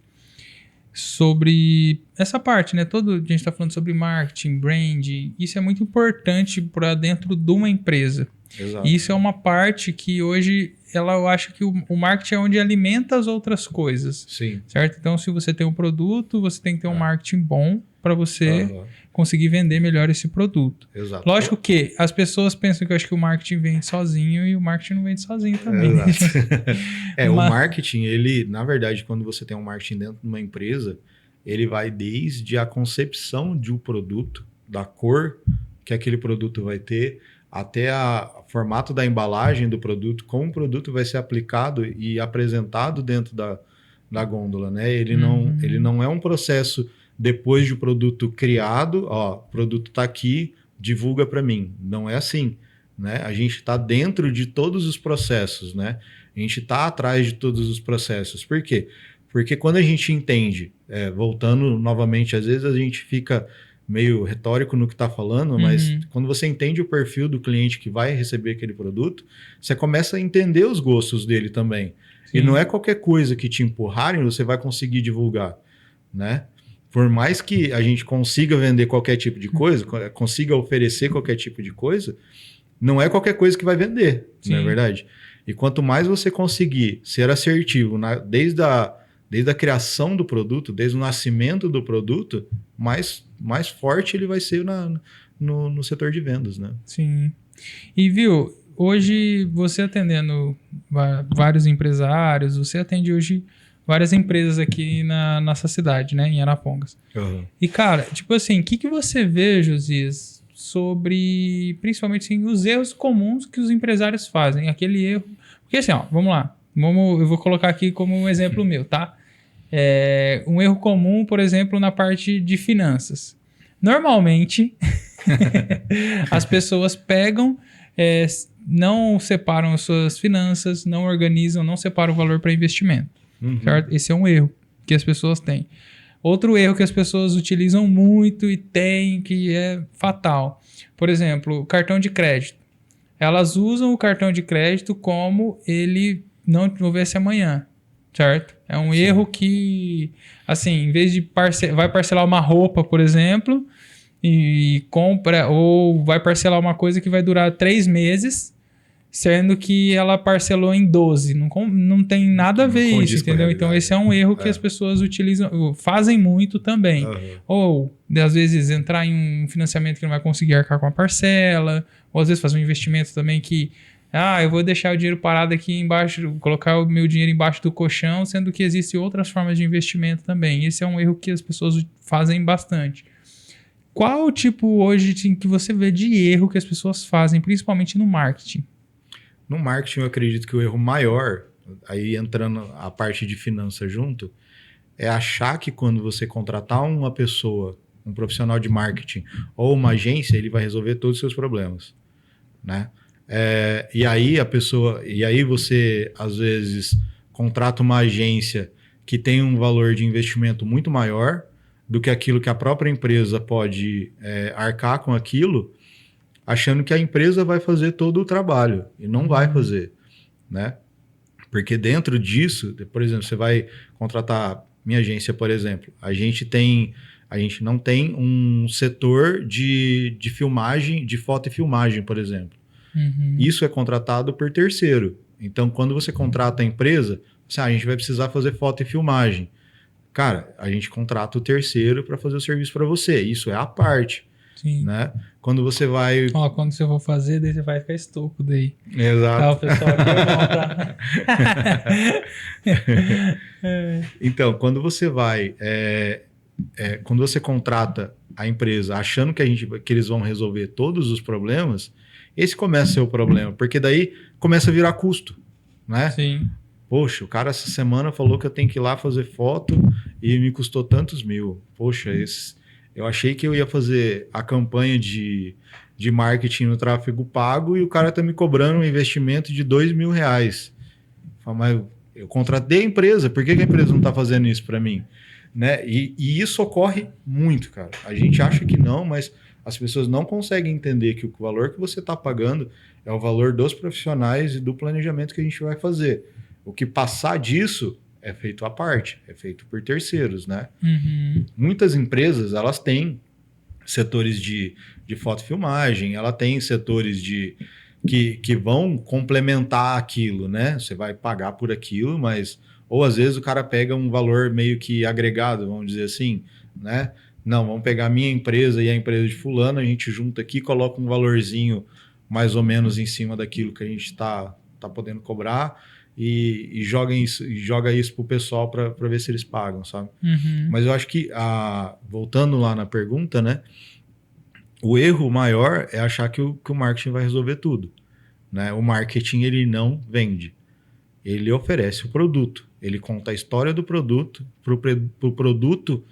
sobre essa parte, né? A gente está falando sobre marketing, brand. Isso é muito importante para dentro de uma empresa. Exato. E isso é uma parte que hoje eu acho que o marketing é onde alimenta as outras coisas. Sim. Certo? Então, se você tem um produto, você tem que ter um marketing bom para você conseguir vender melhor esse produto. Exato. Lógico que as pessoas pensam que eu acho que o marketing vende sozinho e o marketing não vende sozinho também. Exato. O marketing, ele, na verdade, quando você tem um marketing dentro de uma empresa, ele vai desde a concepção de um produto, da cor que aquele produto vai ter, até o formato da embalagem do produto, como o produto vai ser aplicado e apresentado dentro da gôndola, né? Ele não é um processo depois de o produto criado, o produto está aqui, divulga para mim. Não é assim, né? A gente está dentro de todos os processos, né? A gente está atrás de todos os processos. Por quê? Porque quando a gente entende, voltando novamente, às vezes a gente fica meio retórico no que está falando, mas quando você entende o perfil do cliente que vai receber aquele produto, você começa a entender os gostos dele também. Sim. E não é qualquer coisa que te empurrarem, você vai conseguir divulgar, né? Por mais que a gente consiga vender qualquer tipo de coisa, consiga oferecer qualquer tipo de coisa, não é qualquer coisa que vai vender, Sim. não é verdade? E quanto mais você conseguir ser assertivo desde a criação do produto, desde o nascimento do produto, mais forte ele vai ser no setor de vendas, né? Sim. E viu, hoje você atendendo vários empresários, você atende hoje várias empresas aqui na nossa cidade, né, em Arapongas. Uhum. E cara, tipo assim, o que você vê, Josias, sobre, principalmente assim, os erros comuns que os empresários fazem, aquele erro... Porque assim, vamos lá, eu vou colocar aqui como um exemplo meu, tá? Um erro comum, por exemplo, na parte de finanças. Normalmente, as pessoas pegam, não separam as suas finanças, não organizam, não separam o valor para investimento. Certo? Esse é um erro que as pessoas têm. Outro erro que as pessoas utilizam muito e tem, que é fatal. Por exemplo, cartão de crédito. Elas usam o cartão de crédito como ele não houvesse amanhã. Certo? É um erro que, assim, em vez de vai parcelar uma roupa, por exemplo, e compra, ou vai parcelar uma coisa que vai durar 3 meses, sendo que ela parcelou em 12. Não tem nada a ver isso, entendeu? Então, esse é um erro que as pessoas utilizam, fazem muito também. Ou, às vezes, entrar em um financiamento que não vai conseguir arcar com a parcela, ou às vezes fazer um investimento também que eu vou deixar o dinheiro parado aqui embaixo, colocar o meu dinheiro embaixo do colchão, sendo que existem outras formas de investimento também. Esse é um erro que as pessoas fazem bastante. Qual o tipo hoje que você vê de erro que as pessoas fazem, principalmente no marketing? No marketing, eu acredito que o erro maior, aí entrando a parte de finanças junto, é achar que quando você contratar uma pessoa, um profissional de marketing ou uma agência, ele vai resolver todos os seus problemas, né? E aí você, às vezes, contrata uma agência que tem um valor de investimento muito maior do que aquilo que a própria empresa pode arcar com aquilo, achando que a empresa vai fazer todo o trabalho, e não vai fazer, né? Porque dentro disso, por exemplo, você vai contratar minha agência, por exemplo, a gente não tem um setor de filmagem, de foto e filmagem, por exemplo. Isso é contratado por terceiro. Então, quando você contrata a empresa, a gente vai precisar fazer foto e filmagem. Cara, a gente contrata o terceiro para fazer o serviço para você. Isso é a parte. Sim. Né? Quando você vai... Quando você for fazer, daí você vai ficar estoco daí. Exato. Tá, o pessoal aqui Então, quando você vai... quando você contrata a empresa achando que eles vão resolver todos os problemas, esse começa a ser o problema, porque daí começa a virar custo, né? Sim. Poxa, o cara essa semana falou que eu tenho que ir lá fazer foto e me custou tantos mil. Poxa, eu achei que eu ia fazer a campanha de marketing no tráfego pago e o cara tá me cobrando um investimento de R$2.000. Mas eu contratei a empresa, por que a empresa não tá fazendo isso para mim? Né? E isso ocorre muito, cara. A gente acha que não, mas as pessoas não conseguem entender que o valor que você está pagando é o valor dos profissionais e do planejamento que a gente vai fazer. O que passar disso é feito à parte, é feito por terceiros, né? Muitas empresas, elas têm setores de fotofilmagem, ela tem setores que vão complementar aquilo, né? Você vai pagar por aquilo, mas... Ou às vezes o cara pega um valor meio que agregado, vamos dizer assim, né? Não, vamos pegar a minha empresa e a empresa de fulano, a gente junta aqui, coloca um valorzinho mais ou menos em cima daquilo que a gente está podendo cobrar e joga isso pro pessoal para ver se eles pagam, sabe? Mas eu acho que, voltando lá na pergunta, né? O erro maior é achar que o marketing vai resolver tudo, né? O marketing, ele não vende. Ele oferece o produto. Ele conta a história do produto para o produto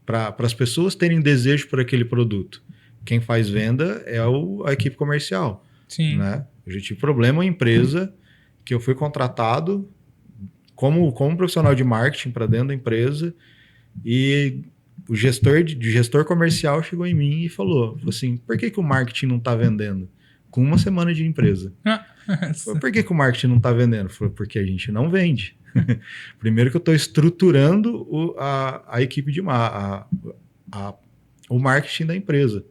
para as pessoas terem desejo por aquele produto. Quem faz venda é a equipe comercial. Sim. Né? Eu já tive problema em empresa que eu fui contratado como profissional de marketing para dentro da empresa e o gestor comercial chegou em mim e falou assim, por que o marketing não está vendendo? Com uma semana de empresa. Por que o marketing não está vendendo? Falei, porque a gente não vende. Primeiro que eu estou estruturando a equipe o marketing da empresa.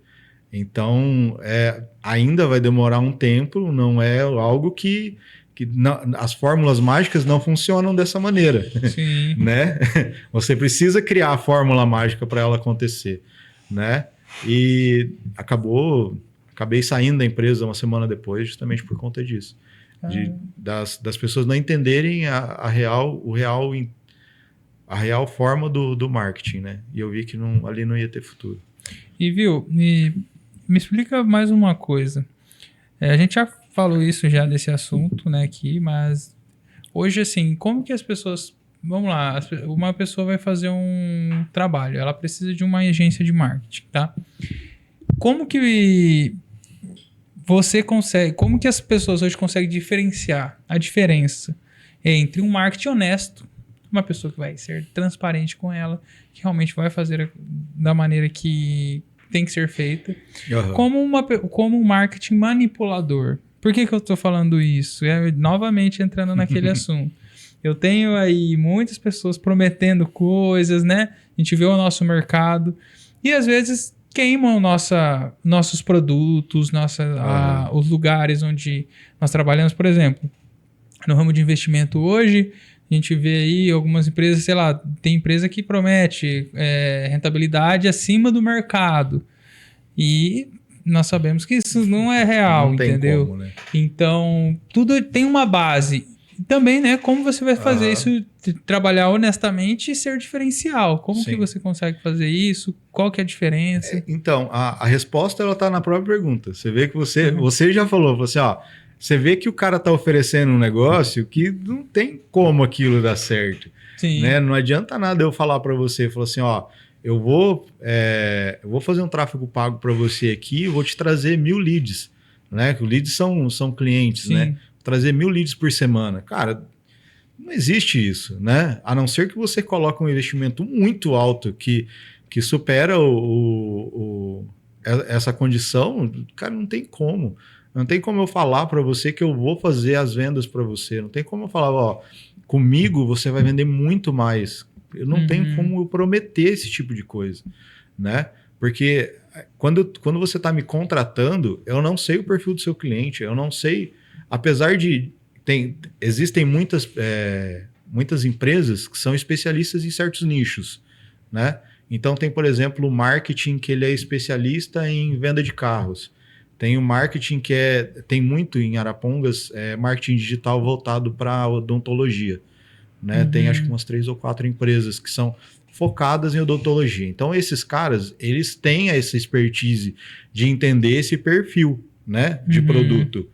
Então, ainda vai demorar um tempo, não é algo que não, as fórmulas mágicas não funcionam dessa maneira. Sim. Né? Você precisa criar a fórmula mágica para ela acontecer. Né? E acabei saindo da empresa uma semana depois, justamente por conta disso. Das pessoas não entenderem a real forma do marketing, né? E eu vi que ali não ia ter futuro. E viu, me explica mais uma coisa. A gente já falou isso já desse assunto, né, aqui, mas hoje, assim, como que as pessoas... Vamos lá, uma pessoa vai fazer um trabalho, ela precisa de uma agência de marketing, tá? Como que como que as pessoas hoje conseguem diferenciar a diferença entre um marketing honesto, uma pessoa que vai ser transparente com ela, que realmente vai fazer da maneira que tem que ser feita, como um marketing manipulador. Por que eu estou falando isso? Novamente entrando naquele assunto. Eu tenho aí muitas pessoas prometendo coisas, né? A gente vê o nosso mercado e às vezes queimam nossos produtos, os lugares onde nós trabalhamos. Por exemplo, no ramo de investimento hoje, a gente vê aí algumas empresas, sei lá, tem empresa que promete rentabilidade acima do mercado. E nós sabemos que isso não é real, não tem entendeu? como, né? Então, tudo tem uma base. também, né, como você vai fazer isso, trabalhar honestamente e ser diferencial. Como que você consegue fazer isso? Qual que é a diferença? Então, a resposta ela tá na própria pergunta. Você vê que você já falou assim, ó, você vê que o cara tá oferecendo um negócio que não tem como aquilo dar certo. Sim. Né? Não adianta nada eu falar para você, falar assim, ó, eu vou fazer um tráfego pago para você aqui, eu vou te trazer 1000 leads, né? Que os leads são clientes, Sim. né? Trazer 1000 leads por semana. Cara, não existe isso, né? A não ser que você coloque um investimento muito alto que supera essa condição, cara, não tem como. Não tem como eu falar para você que eu vou fazer as vendas para você. Não tem como eu falar, ó, comigo você vai vender muito mais. Eu não tenho como eu prometer esse tipo de coisa, né? Porque quando você está me contratando, eu não sei o perfil do seu cliente, eu não sei, apesar de existem muitas empresas que são especialistas em certos nichos, né? Então tem, por exemplo, o marketing que ele é especialista em venda de carros. Tem o marketing que tem muito em Arapongas, marketing digital voltado para odontologia. Né? Tem acho que umas 3 ou 4 empresas que são focadas em odontologia. Então esses caras, eles têm essa expertise de entender esse perfil, né, de produto.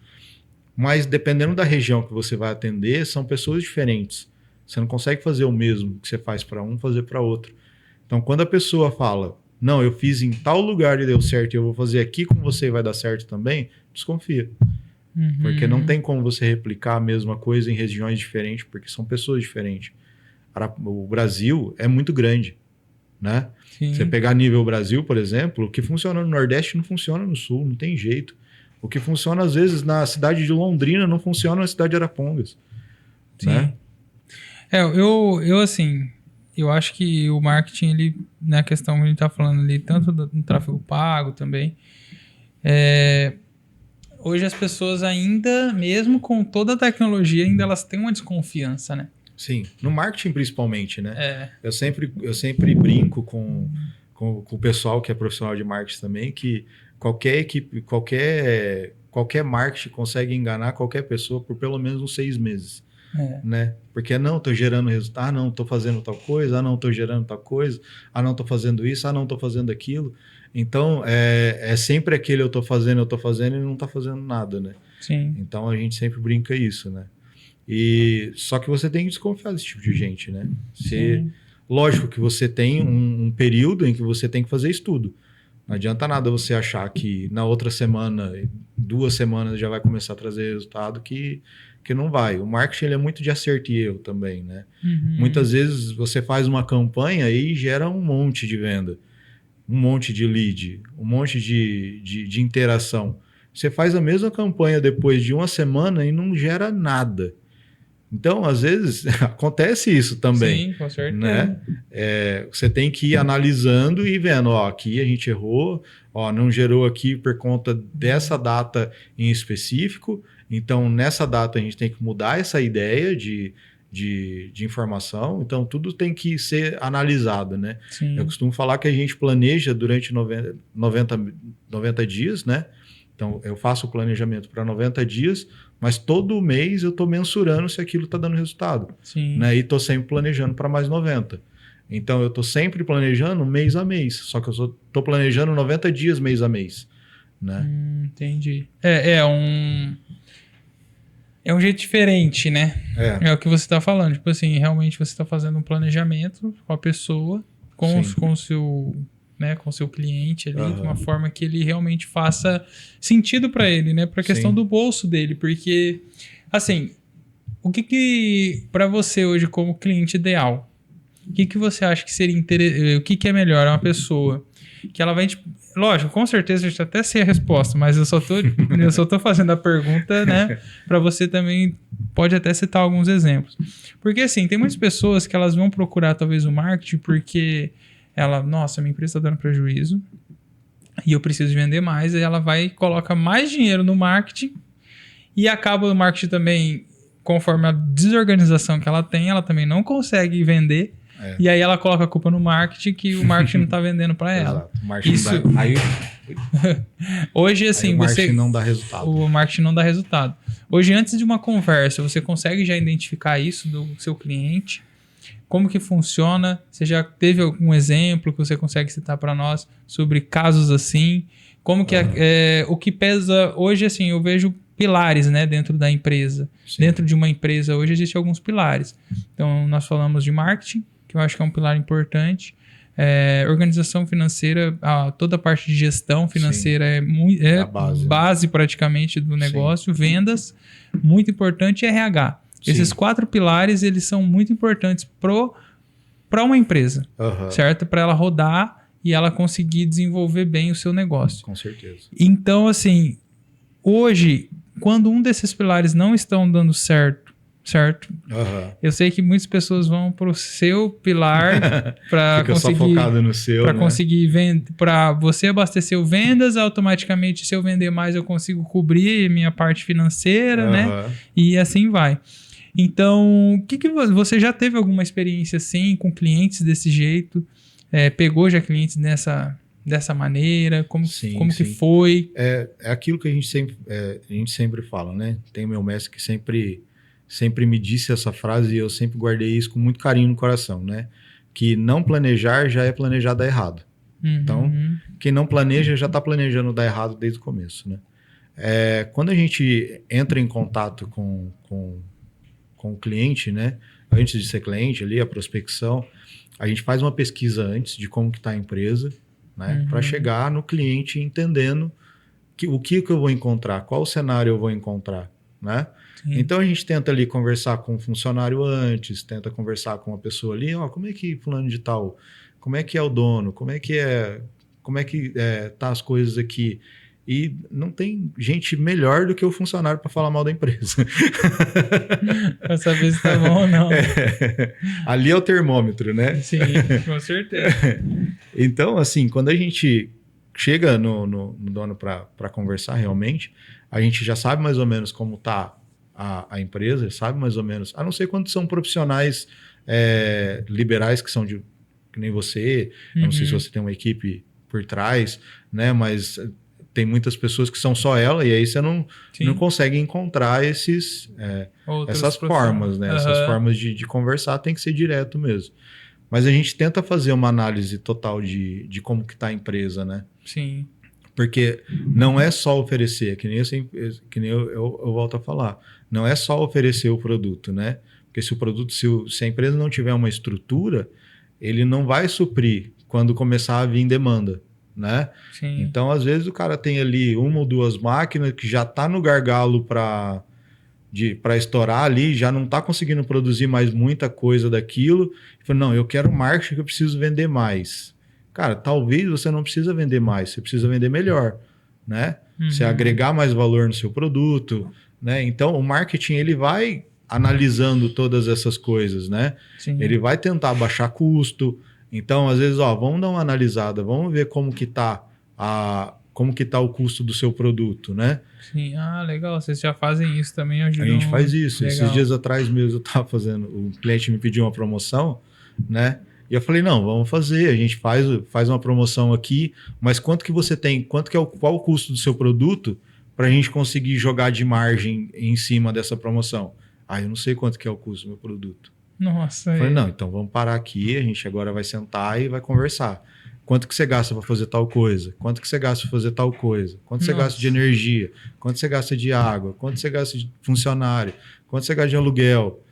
Mas dependendo da região que você vai atender, são pessoas diferentes. Você não consegue fazer o mesmo que você faz para um, fazer para outro. Então quando a pessoa fala, não, eu fiz em tal lugar e deu certo e eu vou fazer aqui com você e vai dar certo também, desconfia. Porque não tem como você replicar a mesma coisa em regiões diferentes, porque são pessoas diferentes. O Brasil é muito grande, né? Sim. Você pegar nível Brasil, por exemplo, o que funciona no Nordeste não funciona no Sul, não tem jeito. O que funciona, às vezes, na cidade de Londrina não funciona na cidade de Arapongas. Sim. Né? Eu acho que o marketing, ele, na questão que a gente tá falando ali, tanto do tráfego pago também, hoje as pessoas ainda, mesmo com toda a tecnologia, ainda elas têm uma desconfiança, né? Sim, no marketing principalmente, né? É. Eu sempre brinco com o pessoal que é profissional de marketing também, que qualquer equipe, qualquer marketing consegue enganar qualquer pessoa por pelo menos uns 6 meses. Né? Porque não, estou gerando resultado, não, estou fazendo tal coisa, não, estou gerando tal coisa, não, estou fazendo isso, não, estou fazendo aquilo. Então, é sempre aquele eu estou fazendo e não está fazendo nada, né? Sim. Então, a gente sempre brinca isso, né? Só que você tem que desconfiar desse tipo de gente, né? Lógico que você tem um período em que você tem que fazer estudo. Não adianta nada você achar que na outra semana, 2 semanas já vai começar a trazer resultado que não vai. O marketing ele é muito de acerto e erro também, né? Muitas vezes você faz uma campanha e gera um monte de venda, um monte de lead, um monte de interação. Você faz a mesma campanha depois de 1 semana e não gera nada. Então, às vezes, acontece isso também. Sim, com certeza. Né? Você tem que ir analisando e vendo, ó, aqui a gente errou, ó, não gerou aqui por conta dessa data em específico, então nessa data a gente tem que mudar essa ideia de informação, então tudo tem que ser analisado, né? Sim. Eu costumo falar que a gente planeja durante 90 dias, né? Então, eu faço o planejamento para 90 dias, mas todo mês eu estou mensurando se aquilo está dando resultado. Sim. Né? E estou sempre planejando para mais 90. Então, eu estou sempre planejando mês a mês, só que eu estou planejando 90 dias mês a mês. Né? Entendi. É um jeito diferente, né? É o que você está falando. Tipo assim, realmente você está fazendo um planejamento com a pessoa, com o seu... Né, com o seu cliente ali, de uma forma que ele realmente faça sentido para ele, né? Para a questão do bolso dele, porque, assim, o que para você hoje como cliente ideal, o que você acha que seria interessante, o que é melhor? É uma pessoa que ela vai, lógico, com certeza eu já até sei a resposta, mas eu só tô fazendo a pergunta, né? Para você também pode até citar alguns exemplos, porque assim, tem muitas pessoas que elas vão procurar talvez o marketing porque nossa, minha empresa está dando prejuízo e eu preciso vender mais. Aí ela vai e coloca mais dinheiro no marketing e acaba o marketing também, conforme a desorganização que ela tem, ela também não consegue vender. E aí ela coloca a culpa no marketing, que o marketing não está vendendo para ela. Exato. Hoje, assim, Aí o marketing não dá resultado. O marketing não dá resultado. Hoje, antes de uma conversa, você consegue já identificar isso do seu cliente? Como que funciona? Você já teve algum exemplo que você consegue citar para nós sobre casos assim? Como que o que pesa hoje, assim, eu vejo pilares, né, dentro da empresa. Sim. Dentro de uma empresa hoje existem alguns pilares. Então, nós falamos de marketing, que eu acho que é um pilar importante. Organização financeira, toda a parte de gestão financeira é a base, base praticamente do negócio. Sim. Vendas, muito importante, e RH. Sim. Esses 4 pilares, eles são muito importantes para uma empresa, certo? Para ela rodar e ela conseguir desenvolver bem o seu negócio. Com certeza. Então, assim, hoje, quando um desses pilares não estão dando certo? Eu sei que muitas pessoas vão para o seu pilar para conseguir... Fica só focado no seu, para né? conseguir vender, para você abastecer vendas, automaticamente, se eu vender mais, eu consigo cobrir minha parte financeira, né? E assim vai. Então, o que você já teve alguma experiência assim com clientes desse jeito? Pegou já clientes dessa maneira? Como que foi? É aquilo que a gente sempre fala, né? Tem meu mestre que sempre me disse essa frase e eu sempre guardei isso com muito carinho no coração, né? Que não planejar já é planejar dar errado. Então, quem não planeja já está planejando dar errado desde o começo, né? Quando a gente entra em contato com o cliente, né? Antes de ser cliente ali, a prospecção, a gente faz uma pesquisa antes de como que está a empresa, né? Para chegar no cliente entendendo o que eu vou encontrar, qual cenário eu vou encontrar, né? Sim. Então a gente tenta ali conversar com o funcionário antes, tenta conversar com uma pessoa ali, como é que fulano de tal, como é que é o dono, como é que tá as coisas aqui. E não tem gente melhor do que o funcionário para falar mal da empresa. Para saber se tá bom ou não. Ali é o termômetro, né? Sim, com certeza. Então, assim, quando a gente chega no dono para conversar realmente, a gente já sabe mais ou menos como está a empresa, sabe mais ou menos, a não ser quando são profissionais liberais que são que nem você, eu não sei se você tem uma equipe por trás, né? Mas tem muitas pessoas que são só ela, e aí você não consegue encontrar essas formas, né? Essas formas de conversar, tem que ser direto mesmo. Mas a gente tenta fazer uma análise total de como que está a empresa, né? Sim. Porque não é só oferecer, que nem eu volto a falar, não é só oferecer o produto, né? Porque se a empresa não tiver uma estrutura, ele não vai suprir quando começar a vir demanda, né? Sim. Então, às vezes, o cara tem ali 1 ou 2 máquinas que já está no gargalo para estourar ali, já não está conseguindo produzir mais muita coisa daquilo. E fala, não, eu quero marketing que eu preciso vender mais. Cara, talvez você não precisa vender mais, você precisa vender melhor, né? Você agregar mais valor no seu produto, né? Então, o marketing, ele vai analisando todas essas coisas, né? Sim. Ele vai tentar baixar custo. Então, às vezes, vamos dar uma analisada, vamos ver como que tá o custo do seu produto, né? Sim, legal, vocês já fazem isso também, ajudam. A gente faz isso. Legal. Esses dias atrás mesmo eu estava fazendo, o cliente me pediu uma promoção, né? E eu falei, não, vamos fazer, a gente faz uma promoção aqui, mas quanto que você tem, qual o custo do seu produto para a gente conseguir jogar de margem em cima dessa promoção? Eu não sei quanto que é o custo do meu produto. Nossa. Eu falei, não, então vamos parar aqui, a gente agora vai sentar e vai conversar. Quanto que você gasta para fazer tal coisa? Quanto que você gasta para fazer tal coisa? Quanto você gasta de energia? Quanto você gasta de água? Quanto você gasta de funcionário? Quanto você gasta de aluguel?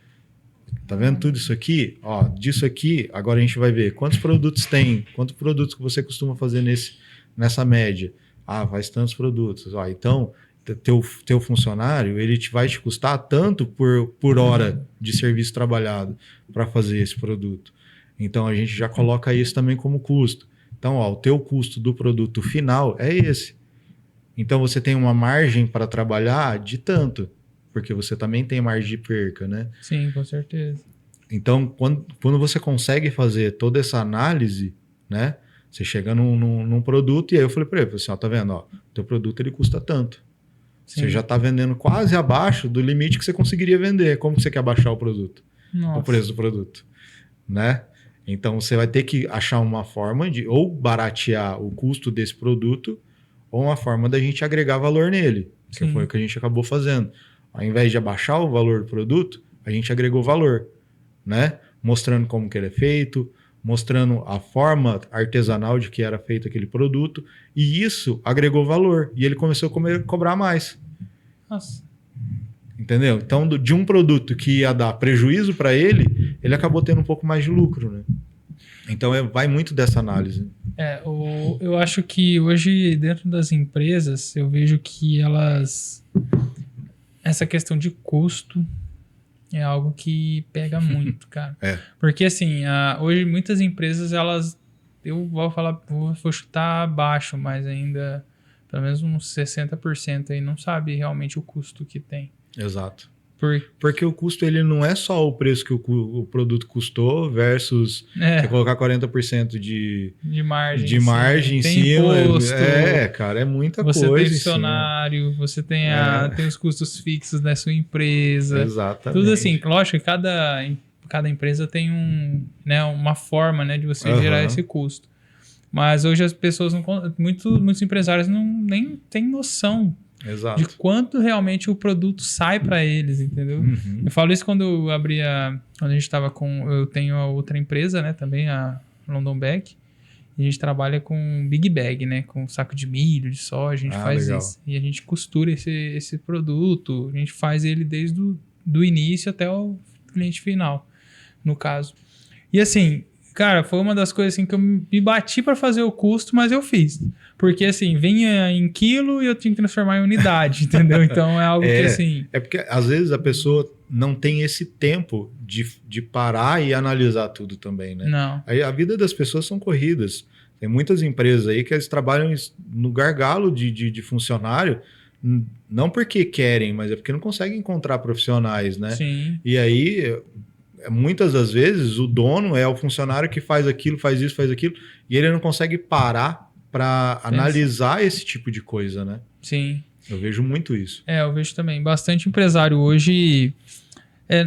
Tá vendo tudo isso aqui? Disso aqui, agora a gente vai ver quantos produtos tem, quantos produtos que você costuma fazer nessa média. Faz tantos produtos. Então, teu funcionário, ele vai te custar tanto por hora de serviço trabalhado para fazer esse produto. Então, a gente já coloca isso também como custo. Então, o teu custo do produto final é esse. Então, você tem uma margem para trabalhar de tanto, porque você também tem margem de perca, né? Sim, com certeza. Então, quando você consegue fazer toda essa análise, né? Você chega num produto e aí eu falei para ele, assim, tá vendo? Teu produto ele custa tanto. Sim. Você já está vendendo quase abaixo do limite que você conseguiria vender. Como que você quer baixar o produto? Nossa. O preço do produto, né? Então, você vai ter que achar uma forma de ou baratear o custo desse produto ou uma forma da gente agregar valor nele, que Sim. foi o que a gente acabou fazendo. Ao invés de abaixar o valor do produto, a gente agregou valor, né? Mostrando como que ele é feito, mostrando a forma artesanal de que era feito aquele produto, e isso agregou valor, e ele começou a cobrar mais. Nossa. Entendeu? Então, de um produto que ia dar prejuízo para ele, ele acabou tendo um pouco mais de lucro, né? Então, vai muito dessa análise. Eu acho que hoje, dentro das empresas, eu vejo que essa questão de custo é algo que pega muito, cara. Porque, assim, hoje muitas empresas, eu vou chutar abaixo, mas ainda, pelo menos uns 60% aí, não sabe realmente o custo que tem. Exato. Porque o custo, ele não é só o preço que o produto custou versus você colocar 40% de margem em cima. Imposto, cara, é muita você coisa. Você tem funcionário, você tem, tem os custos fixos da sua empresa. Exatamente. Tudo assim, lógico que cada empresa tem uma forma, né, de você gerar esse custo. Mas hoje as pessoas, muitos empresários nem têm noção Exato. de quanto realmente o produto sai para eles, entendeu? Uhum. Eu falo isso quando eu quando a gente estava eu tenho a outra empresa, né, também a London Bag, e a gente trabalha com Big Bag, né, com saco de milho, de soja, a gente faz legal. isso. E a gente costura esse produto, a gente faz ele desde do início até o cliente final, no caso. E assim, cara, foi uma das coisas assim que eu me bati para fazer o custo, mas eu fiz. Porque assim, vinha em quilo e eu tinha que transformar em unidade, entendeu? Então é algo que assim... É porque às vezes a pessoa não tem esse tempo de parar e analisar tudo também, né? Não. Aí a vida das pessoas são corridas. Tem muitas empresas aí que eles trabalham no gargalo de funcionário, não porque querem, mas é porque não conseguem encontrar profissionais, né? Sim. E aí... muitas das vezes o dono é o funcionário que faz aquilo, faz isso, faz aquilo, e ele não consegue parar para analisar esse tipo de coisa, né? Sim. Eu vejo muito isso. Eu vejo também. Bastante empresário hoje...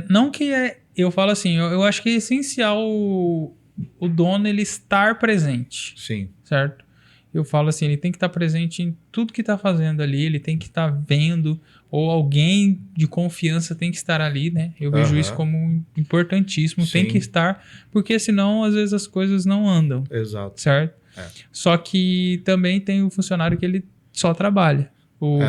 não que eu falo assim, eu acho que é essencial o dono ele estar presente. Sim. Certo? Eu falo assim, ele tem que estar presente em tudo que está fazendo ali, ele tem que estar vendo, ou alguém de confiança tem que estar ali, né? Eu vejo isso como importantíssimo, Sim. tem que estar, porque senão às vezes as coisas não andam. Exato. Certo? Só que também tem o funcionário que ele só trabalha.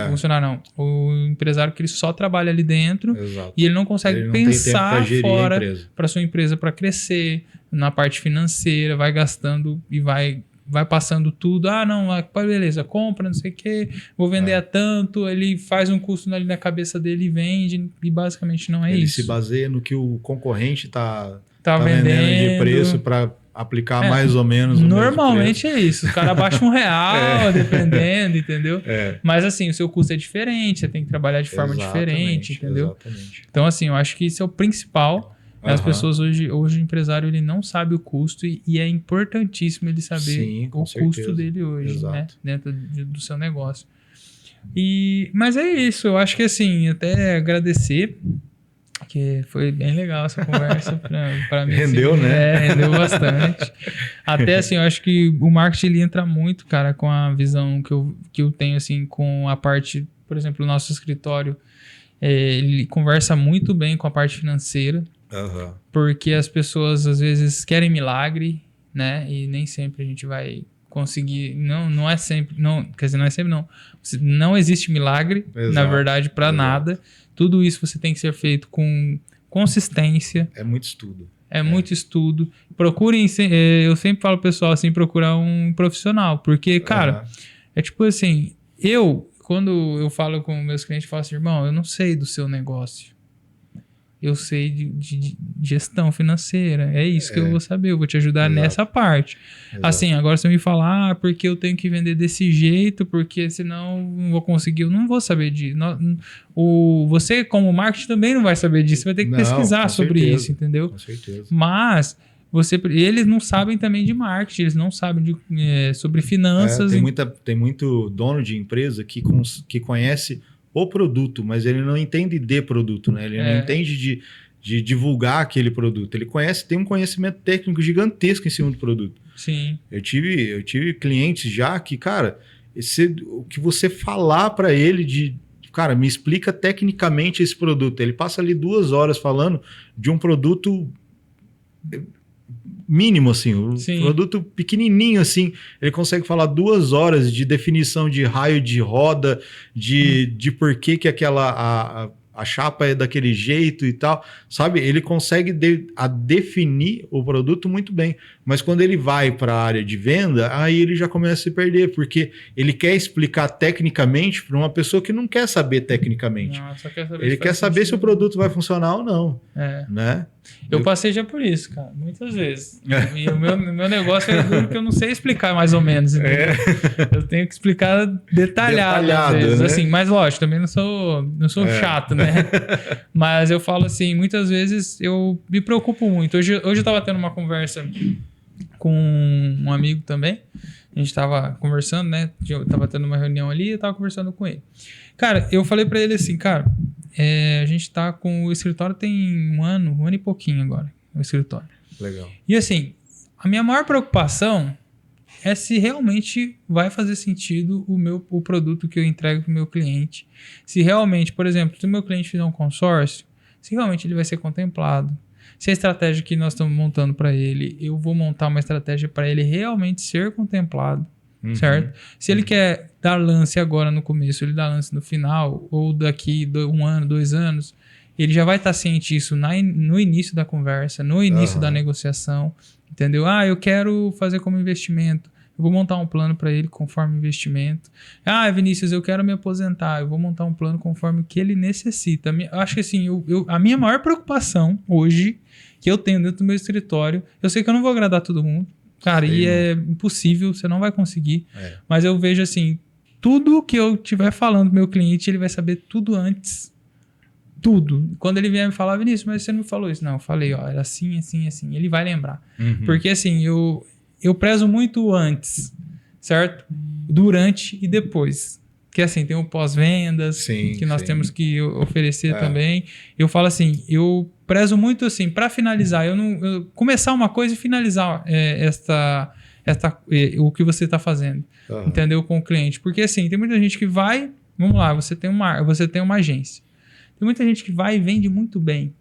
Funcionário não, o empresário que ele só trabalha ali dentro. Exato. E ele não consegue pensar fora para sua empresa para crescer, na parte financeira, vai gastando e vai passando tudo. Não, beleza, compra, não sei o que, vou vender a tanto, ele faz um custo ali na cabeça dele e vende, e basicamente não é ele isso. Ele se baseia no que o concorrente tá vendendo de preço para aplicar mais ou menos o normalmente é isso, o cara baixa R$1, dependendo, entendeu? Mas assim, o seu custo é diferente, você tem que trabalhar de forma diferente, entendeu? Exatamente. Então assim, eu acho que isso é o principal. As pessoas hoje o empresário ele não sabe o custo e é importantíssimo ele saber o custo dele hoje, né? Dentro do seu negócio. Mas é isso, eu acho que assim, até agradecer, que foi bem legal essa conversa para mim. Rendeu, assim, né? Rendeu bastante. Até assim, eu acho que o marketing ele entra muito, cara, com a visão que eu tenho, assim, com a parte, por exemplo, o nosso escritório, ele conversa muito bem com a parte financeira. Porque as pessoas às vezes querem milagre, né? E nem sempre a gente vai conseguir. Não é sempre. Não, quer dizer, não é sempre não. Não existe milagre, na verdade, para nada. Tudo isso você tem que ser feito com consistência. É muito estudo. Muito estudo. Procurem, eu sempre falo pro pessoal assim, procurar um profissional. Porque, cara, é tipo assim, quando eu falo com meus clientes, eu falo assim, irmão, eu não sei do seu negócio. Eu sei de gestão financeira. É isso que eu vou saber. Eu vou te ajudar nessa parte. Assim, agora você me falar, porque eu tenho que vender desse jeito, porque senão não vou conseguir. Eu não vou saber disso. Você, como marketing, também não vai saber disso. Você vai ter que pesquisar sobre isso, entendeu? Com certeza. Mas eles não sabem também de marketing, eles não sabem sobre finanças. Tem muito dono de empresa que conhece o produto, mas ele não entende de produto, né? Ele não entende de divulgar aquele produto. Ele tem um conhecimento técnico gigantesco em cima do produto. Sim. Eu tive clientes já que, cara, o que você falar para ele de, cara, me explica tecnicamente esse produto. Ele passa ali 2 horas falando de um produto mínimo, assim, um produto pequenininho, assim. Ele consegue falar 2 horas de definição de raio de roda, de por que aquela... A chapa é daquele jeito e tal, sabe? Ele consegue definir o produto muito bem. Mas quando ele vai para a área de venda, aí ele já começa a se perder, porque ele quer explicar tecnicamente para uma pessoa que não quer saber tecnicamente. Não, só quer saber ele quer saber se o produto vai funcionar ou não. Né? Eu passei já por isso, cara, muitas vezes. E o meu negócio é duro que eu não sei explicar mais ou menos. Eu tenho que explicar detalhado às vezes. Né? Assim, mas lógico, também não sou chato, né? Mas eu falo assim, muitas vezes eu me preocupo muito. Hoje eu tava tendo uma conversa com um amigo também. A gente tava conversando, né? Eu tava tendo uma reunião ali e eu tava conversando com ele. Cara, eu falei pra ele assim, cara, a gente tá com o escritório tem um ano e pouquinho agora, o escritório. Legal. E assim, a minha maior preocupação é se realmente vai fazer sentido o produto que eu entrego pro meu cliente. Se realmente, por exemplo, se o meu cliente fizer um consórcio, se realmente ele vai ser contemplado. Se a estratégia que nós estamos montando para ele, eu vou montar uma estratégia para ele realmente ser contemplado, certo? Se ele quer dar lance agora no começo, ele dá lance no final, ou daqui 1 ano, 2 anos, ele já vai estar ciente disso no início da conversa, no início da negociação, entendeu? Eu quero fazer como investimento. Eu vou montar um plano para ele conforme investimento. Vinícius, eu quero me aposentar. Eu vou montar um plano conforme o que ele necessita. Eu acho que assim, a minha maior preocupação hoje, que eu tenho dentro do meu escritório, eu sei que eu não vou agradar todo mundo, cara, e é impossível, você não vai conseguir. Mas eu vejo assim, tudo que eu estiver falando pro meu cliente, ele vai saber tudo antes. Tudo. Quando ele vier me falar, Vinícius, mas você não me falou isso. Não, eu falei, era assim, assim, assim. Ele vai lembrar. Porque assim, eu prezo muito o antes, certo? Durante e depois. Porque assim, tem o pós-vendas, que nós temos que oferecer também. Eu falo assim, eu prezo muito assim, para finalizar, eu começar uma coisa e finalizar o que você está fazendo, entendeu? Com o cliente. Porque assim, tem muita gente que vai, vamos lá, você tem uma agência. Tem muita gente que vai e vende muito bem.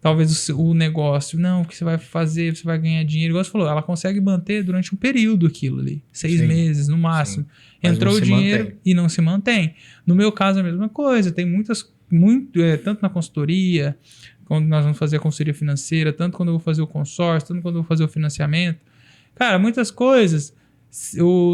Talvez o negócio, não, o que você vai fazer, você vai ganhar dinheiro. Igual você falou, ela consegue manter durante um período aquilo ali. 6 meses, no máximo. Entrou o dinheiro e não se mantém. No meu caso, é a mesma coisa. Tem tanto na consultoria, quando nós vamos fazer a consultoria financeira, tanto quando eu vou fazer o consórcio, tanto quando eu vou fazer o financiamento. Cara, muitas coisas,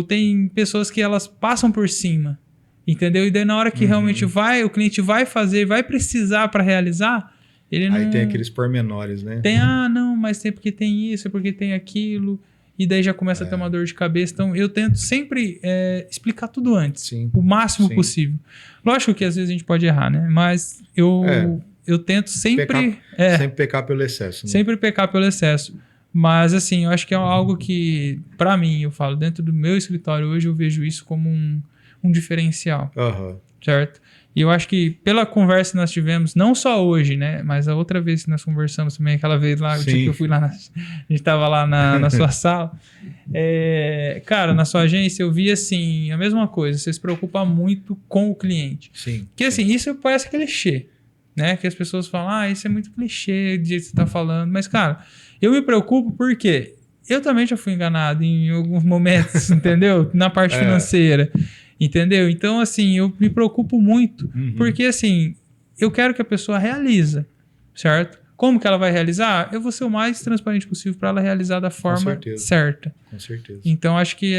tem pessoas que elas passam por cima, entendeu? E daí na hora que realmente o cliente vai fazer, vai precisar para realizar, ele não... Aí tem aqueles pormenores, né? Tem, não, mas tem porque tem isso, porque tem aquilo, e daí já começa a ter uma dor de cabeça. Então, eu tento sempre explicar tudo antes, o máximo possível. Lógico que às vezes a gente pode errar, né? Mas eu tento sempre... sempre pecar pelo excesso. Né? Sempre pecar pelo excesso. Mas, assim, eu acho que é algo que, para mim, eu falo, dentro do meu escritório hoje, eu vejo isso como um diferencial, certo? E eu acho que pela conversa que nós tivemos, não só hoje, né? Mas a outra vez que nós conversamos também, aquela vez lá, o dia que eu fui lá, a gente tava lá na sua sala. Cara, na sua agência eu vi assim, a mesma coisa. Você se preocupa muito com o cliente. Porque assim, isso parece clichê, né? Que as pessoas falam, isso é muito clichê do jeito que você tá falando. Mas, cara, eu me preocupo porque eu também já fui enganado em alguns momentos, entendeu? Na parte financeira. Entendeu? Então, assim, eu me preocupo muito, porque, assim, eu quero que a pessoa realize, certo? Como que ela vai realizar? Eu vou ser o mais transparente possível para ela realizar da forma certa. Com certeza. Então, acho que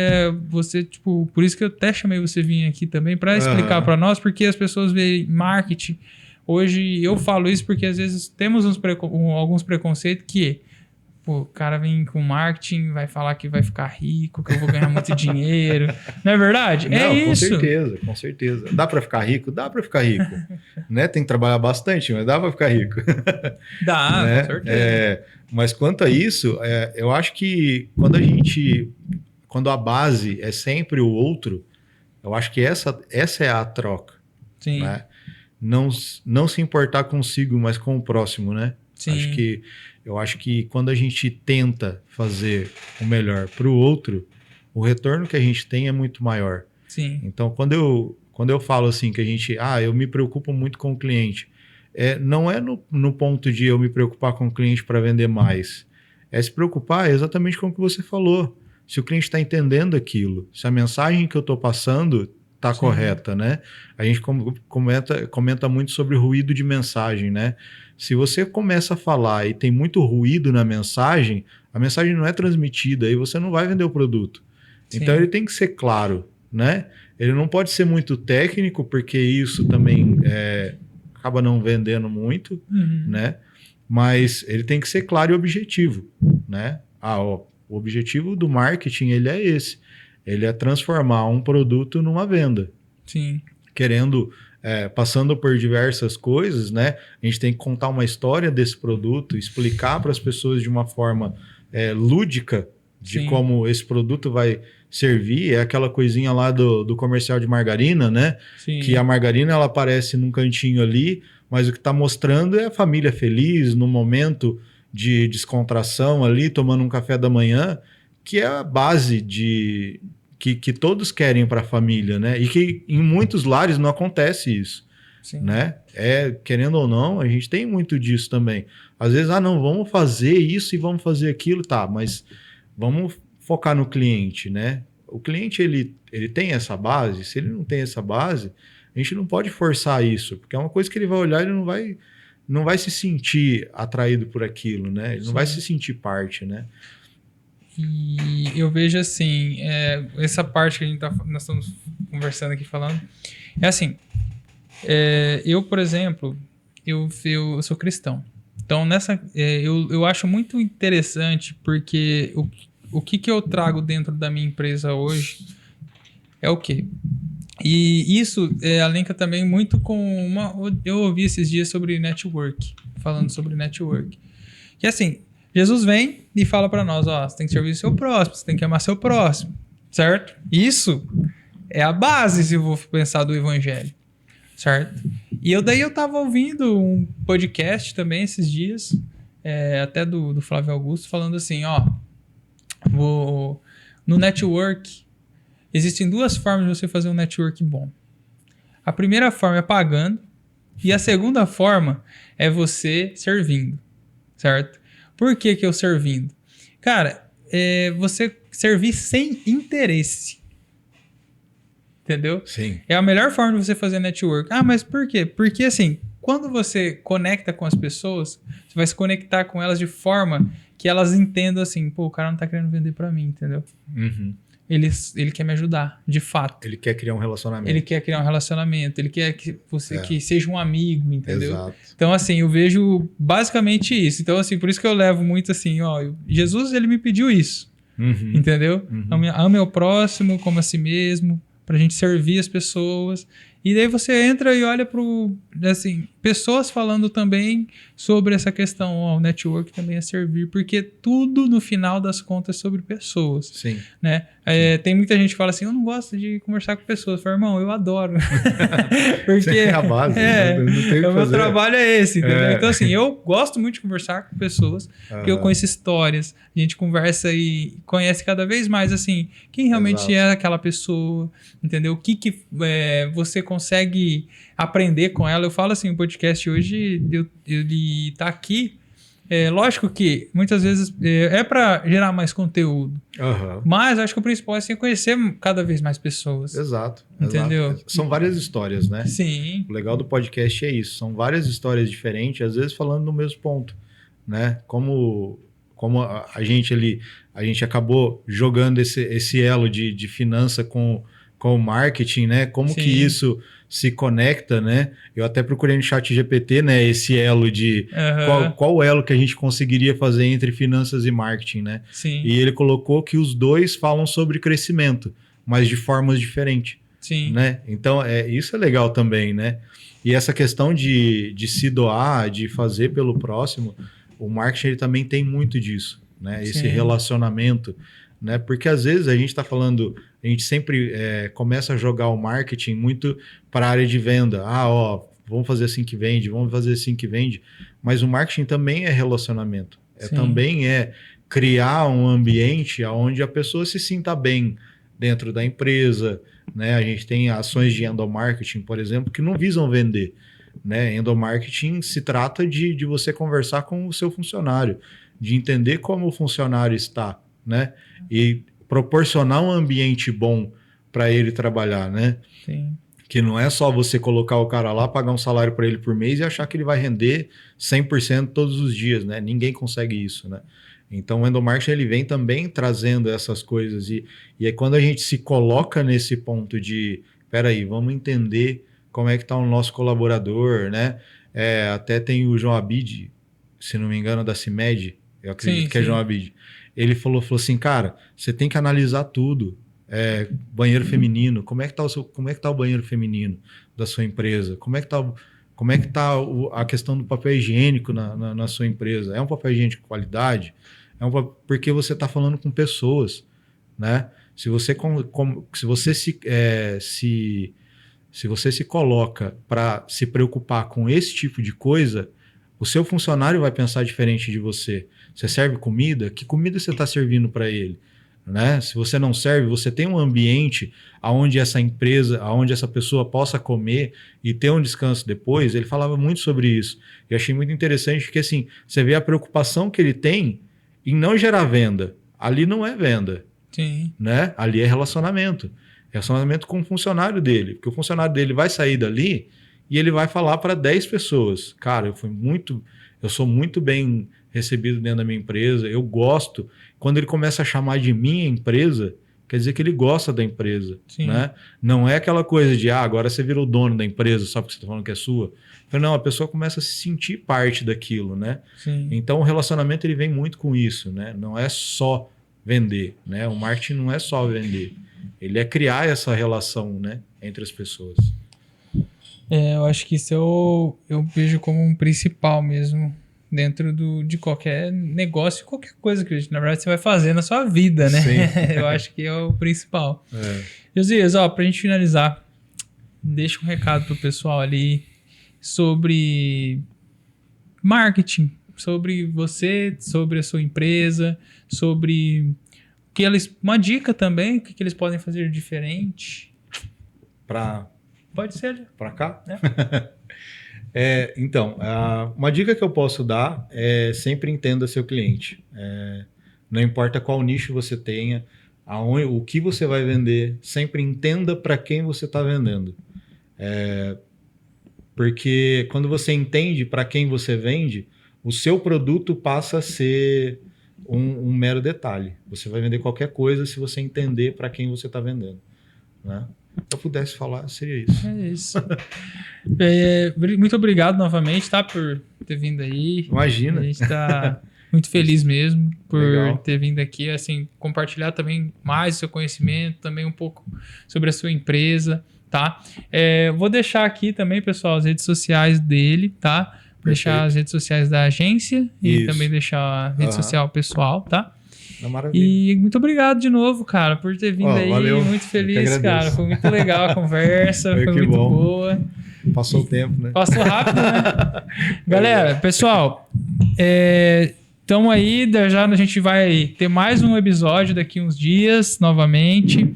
você, tipo, por isso que eu até chamei você vir aqui também, para explicar para nós, porque as pessoas veem marketing. Hoje, eu falo isso porque, às vezes, temos alguns preconceitos que... o cara vem com marketing, vai falar que vai ficar rico, que eu vou ganhar muito dinheiro. Não é verdade? Não, isso. Com certeza. Dá para ficar rico? Dá para ficar rico. Né? Tem que trabalhar bastante, mas dá para ficar rico. Dá, né? Com certeza. Mas quanto a isso, eu acho que quando a base é sempre o outro, eu acho que essa é a troca. Sim. Né? Não se importar consigo, mas com o próximo, né? Sim. Eu acho que quando a gente tenta fazer o melhor para o outro, o retorno que a gente tem é muito maior. Sim. Então, quando eu falo assim que eu me preocupo muito com o cliente, não é no ponto de eu me preocupar com o cliente para vender mais. É se preocupar exatamente com o que você falou. Se o cliente está entendendo aquilo, se a mensagem que eu estou passando está correta, né? A gente comenta muito sobre ruído de mensagem, né? Se você começa a falar e tem muito ruído na mensagem, a mensagem não é transmitida e você não vai vender o produto. Sim. Então ele tem que ser claro, né? Ele não pode ser muito técnico, porque isso também acaba não vendendo muito, né? Mas ele tem que ser claro e objetivo, né? O objetivo do marketing ele é esse. Ele é transformar um produto numa venda. Sim. Passando por diversas coisas, né? A gente tem que contar uma história desse produto, explicar para as pessoas de uma forma lúdica de como esse produto vai servir. É aquela coisinha lá do comercial de margarina, né? Sim. Que a margarina ela aparece num cantinho ali, mas o que está mostrando é a família feliz no momento de descontração ali, tomando um café da manhã, que é a base que todos querem para a família, né? E que em muitos lares não acontece isso. Sim. Né? Querendo ou não, a gente tem muito disso também. Às vezes, não, vamos fazer isso e vamos fazer aquilo, tá, mas vamos focar no cliente, né? O cliente, ele tem essa base. Se ele não tem essa base, a gente não pode forçar isso, porque é uma coisa que ele vai olhar e ele não vai se sentir atraído por aquilo, né? Ele não vai se sentir parte, né? E eu vejo assim, essa parte que nós estamos conversando aqui falando, é assim, eu, por exemplo, eu sou cristão. Então, eu acho muito interessante, porque o que eu trago dentro da minha empresa hoje é o quê? E isso alinka também muito com eu ouvi esses dias sobre network, falando sobre network. Que assim, Jesus vem e fala para nós, você tem que servir o seu próximo, você tem que amar seu próximo, certo? Isso é a base, se eu vou pensar, do evangelho, certo? E eu tava ouvindo um podcast também esses dias, até do Flávio Augusto, falando assim, no network, existem duas formas de você fazer um network bom. A primeira forma é pagando, e a segunda forma é você servindo, certo? Por que eu servindo? Cara, você servir sem interesse. Entendeu? Sim. É a melhor forma de você fazer network. Mas por quê? Porque assim, quando você conecta com as pessoas, você vai se conectar com elas de forma que elas entendam assim, o cara não tá querendo vender pra mim, entendeu? Uhum. Ele quer me ajudar, de fato. Ele quer criar um relacionamento. Ele quer criar um relacionamento, ele quer que você que seja um amigo, entendeu? Exato. Então, assim, eu vejo basicamente isso. Então, assim, por isso que eu levo muito assim, Jesus, ele me pediu isso, entendeu? Ame ao próximo como a si mesmo, pra gente servir as pessoas. E daí você entra e olha pessoas falando também sobre essa questão, o network também é servir, porque tudo no final das contas é sobre pessoas. Sim. Né? Tem muita gente que fala assim, eu não gosto de conversar com pessoas. Eu falo, irmão, eu adoro. Porque é a base. Não tem o que meu fazer. trabalho é esse, entendeu? Então, assim, eu gosto muito de conversar com pessoas, porque eu conheço histórias, a gente conversa e conhece cada vez mais, assim, quem realmente é aquela pessoa, entendeu? O que você consegue aprender com ela. Eu falo assim, o podcast hoje, ele tá aqui, lógico que muitas vezes é para gerar mais conteúdo, mas acho que o principal é conhecer cada vez mais pessoas. Exato. Entendeu? Exato. São várias histórias, né? Sim. O legal do podcast é isso, são várias histórias diferentes, às vezes falando no mesmo ponto, né? Como a gente acabou jogando esse elo de finança com o marketing, né? Como que isso se conecta, né? Eu até procurei no ChatGPT, né? Esse elo de qual elo que a gente conseguiria fazer entre finanças e marketing, né? Sim. E ele colocou que os dois falam sobre crescimento, mas de formas diferentes. Sim. Né? Então, isso é legal também, né? E essa questão de se doar, de fazer pelo próximo, o marketing ele também tem muito disso, né? Esse relacionamento, né? Porque às vezes a gente está falando, a gente sempre começa a jogar o marketing muito para a área de venda. Vamos fazer assim que vende, vamos fazer assim que vende. Mas o marketing também é relacionamento. Também é criar um ambiente onde a pessoa se sinta bem, dentro da empresa, né? A gente tem ações de endomarketing, por exemplo, que não visam vender, né? Endomarketing se trata de você conversar com o seu funcionário, de entender como o funcionário está, né? E proporcionar um ambiente bom para ele trabalhar, né? Sim. Que não é só você colocar o cara lá, pagar um salário para ele por mês e achar que ele vai render 100% todos os dias, né? Ninguém consegue isso, né? Então o endomarketing ele vem também trazendo essas coisas e aí quando a gente se coloca nesse ponto de, peraí, vamos entender como é que está o nosso colaborador, né? Até tem o João Abid, se não me engano, da CIMED, eu acredito que é João Abid. Ele falou assim, cara, você tem que analisar tudo. Banheiro feminino, como é que tá o banheiro feminino da sua empresa? Como é que tá a questão do papel higiênico na sua empresa? É um papel higiênico de qualidade? Porque você está falando com pessoas, né? Se você se coloca para se preocupar com esse tipo de coisa, o seu funcionário vai pensar diferente de você. Você serve comida? Que comida você está servindo para ele? Né? Se você não serve, você tem um ambiente onde essa empresa, onde essa pessoa possa comer e ter um descanso depois. Ele falava muito sobre isso. Eu achei muito interessante porque assim, você vê a preocupação que ele tem em não gerar venda. Ali não é venda. Sim. Né? Ali é relacionamento. Relacionamento com o funcionário dele. Porque o funcionário dele vai sair dali e ele vai falar para 10 pessoas. Cara, eu sou muito bem recebido dentro da minha empresa, eu gosto. Quando ele começa a chamar de minha empresa, quer dizer que ele gosta da empresa. Né? Não é aquela coisa de, agora você virou dono da empresa só porque você está falando que é sua. Não, a pessoa começa a se sentir parte daquilo. Né? Então o relacionamento ele vem muito com isso. Né? Não é só vender. Né? O marketing não é só vender. Ele é criar essa relação, né, entre as pessoas. Eu acho que isso eu vejo como um principal mesmo dentro de qualquer negócio, qualquer coisa que na verdade você vai fazer na sua vida, né? Eu acho que é o principal. Josias, pra gente finalizar, deixa um recado pro pessoal ali sobre marketing, sobre você, sobre a sua empresa, sobre uma dica também, o que eles podem fazer diferente. Pode ser. Para cá? Então, uma dica que eu posso dar é sempre entenda seu cliente. Não importa qual nicho você tenha, o que você vai vender, sempre entenda para quem você está vendendo. Porque quando você entende para quem você vende, o seu produto passa a ser um mero detalhe. Você vai vender qualquer coisa se você entender para quem você está vendendo. Né? Se eu pudesse falar, seria isso. É isso. Muito obrigado novamente, tá? Por ter vindo aí. Imagina. A gente tá muito feliz mesmo por ter vindo aqui, assim, compartilhar também mais o seu conhecimento, também um pouco sobre a sua empresa, tá? Vou deixar aqui também, pessoal, as redes sociais dele, tá? Deixar as redes sociais da agência e também deixar a rede social pessoal, tá? Maravilha. E muito obrigado de novo, cara, por ter vindo aí. Valeu. Muito feliz, cara. Foi muito legal a conversa, foi muito boa. Passou o tempo, né? Passou rápido, né? Galera, pessoal, então aí, já a gente vai ter mais um episódio daqui uns dias, novamente.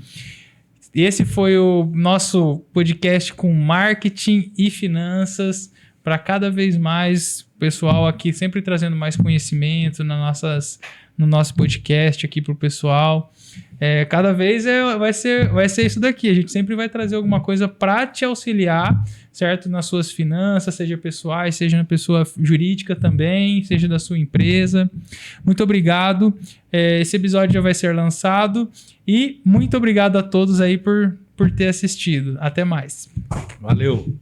Esse foi o nosso podcast com marketing e finanças, para cada vez mais pessoal aqui sempre trazendo mais conhecimento no nosso podcast aqui pro pessoal. Cada vez vai ser isso daqui. A gente sempre vai trazer alguma coisa para te auxiliar, certo? Nas suas finanças, seja pessoais, seja na pessoa jurídica também, seja da sua empresa. Muito obrigado. Esse episódio já vai ser lançado e muito obrigado a todos aí por ter assistido. Até mais. Valeu.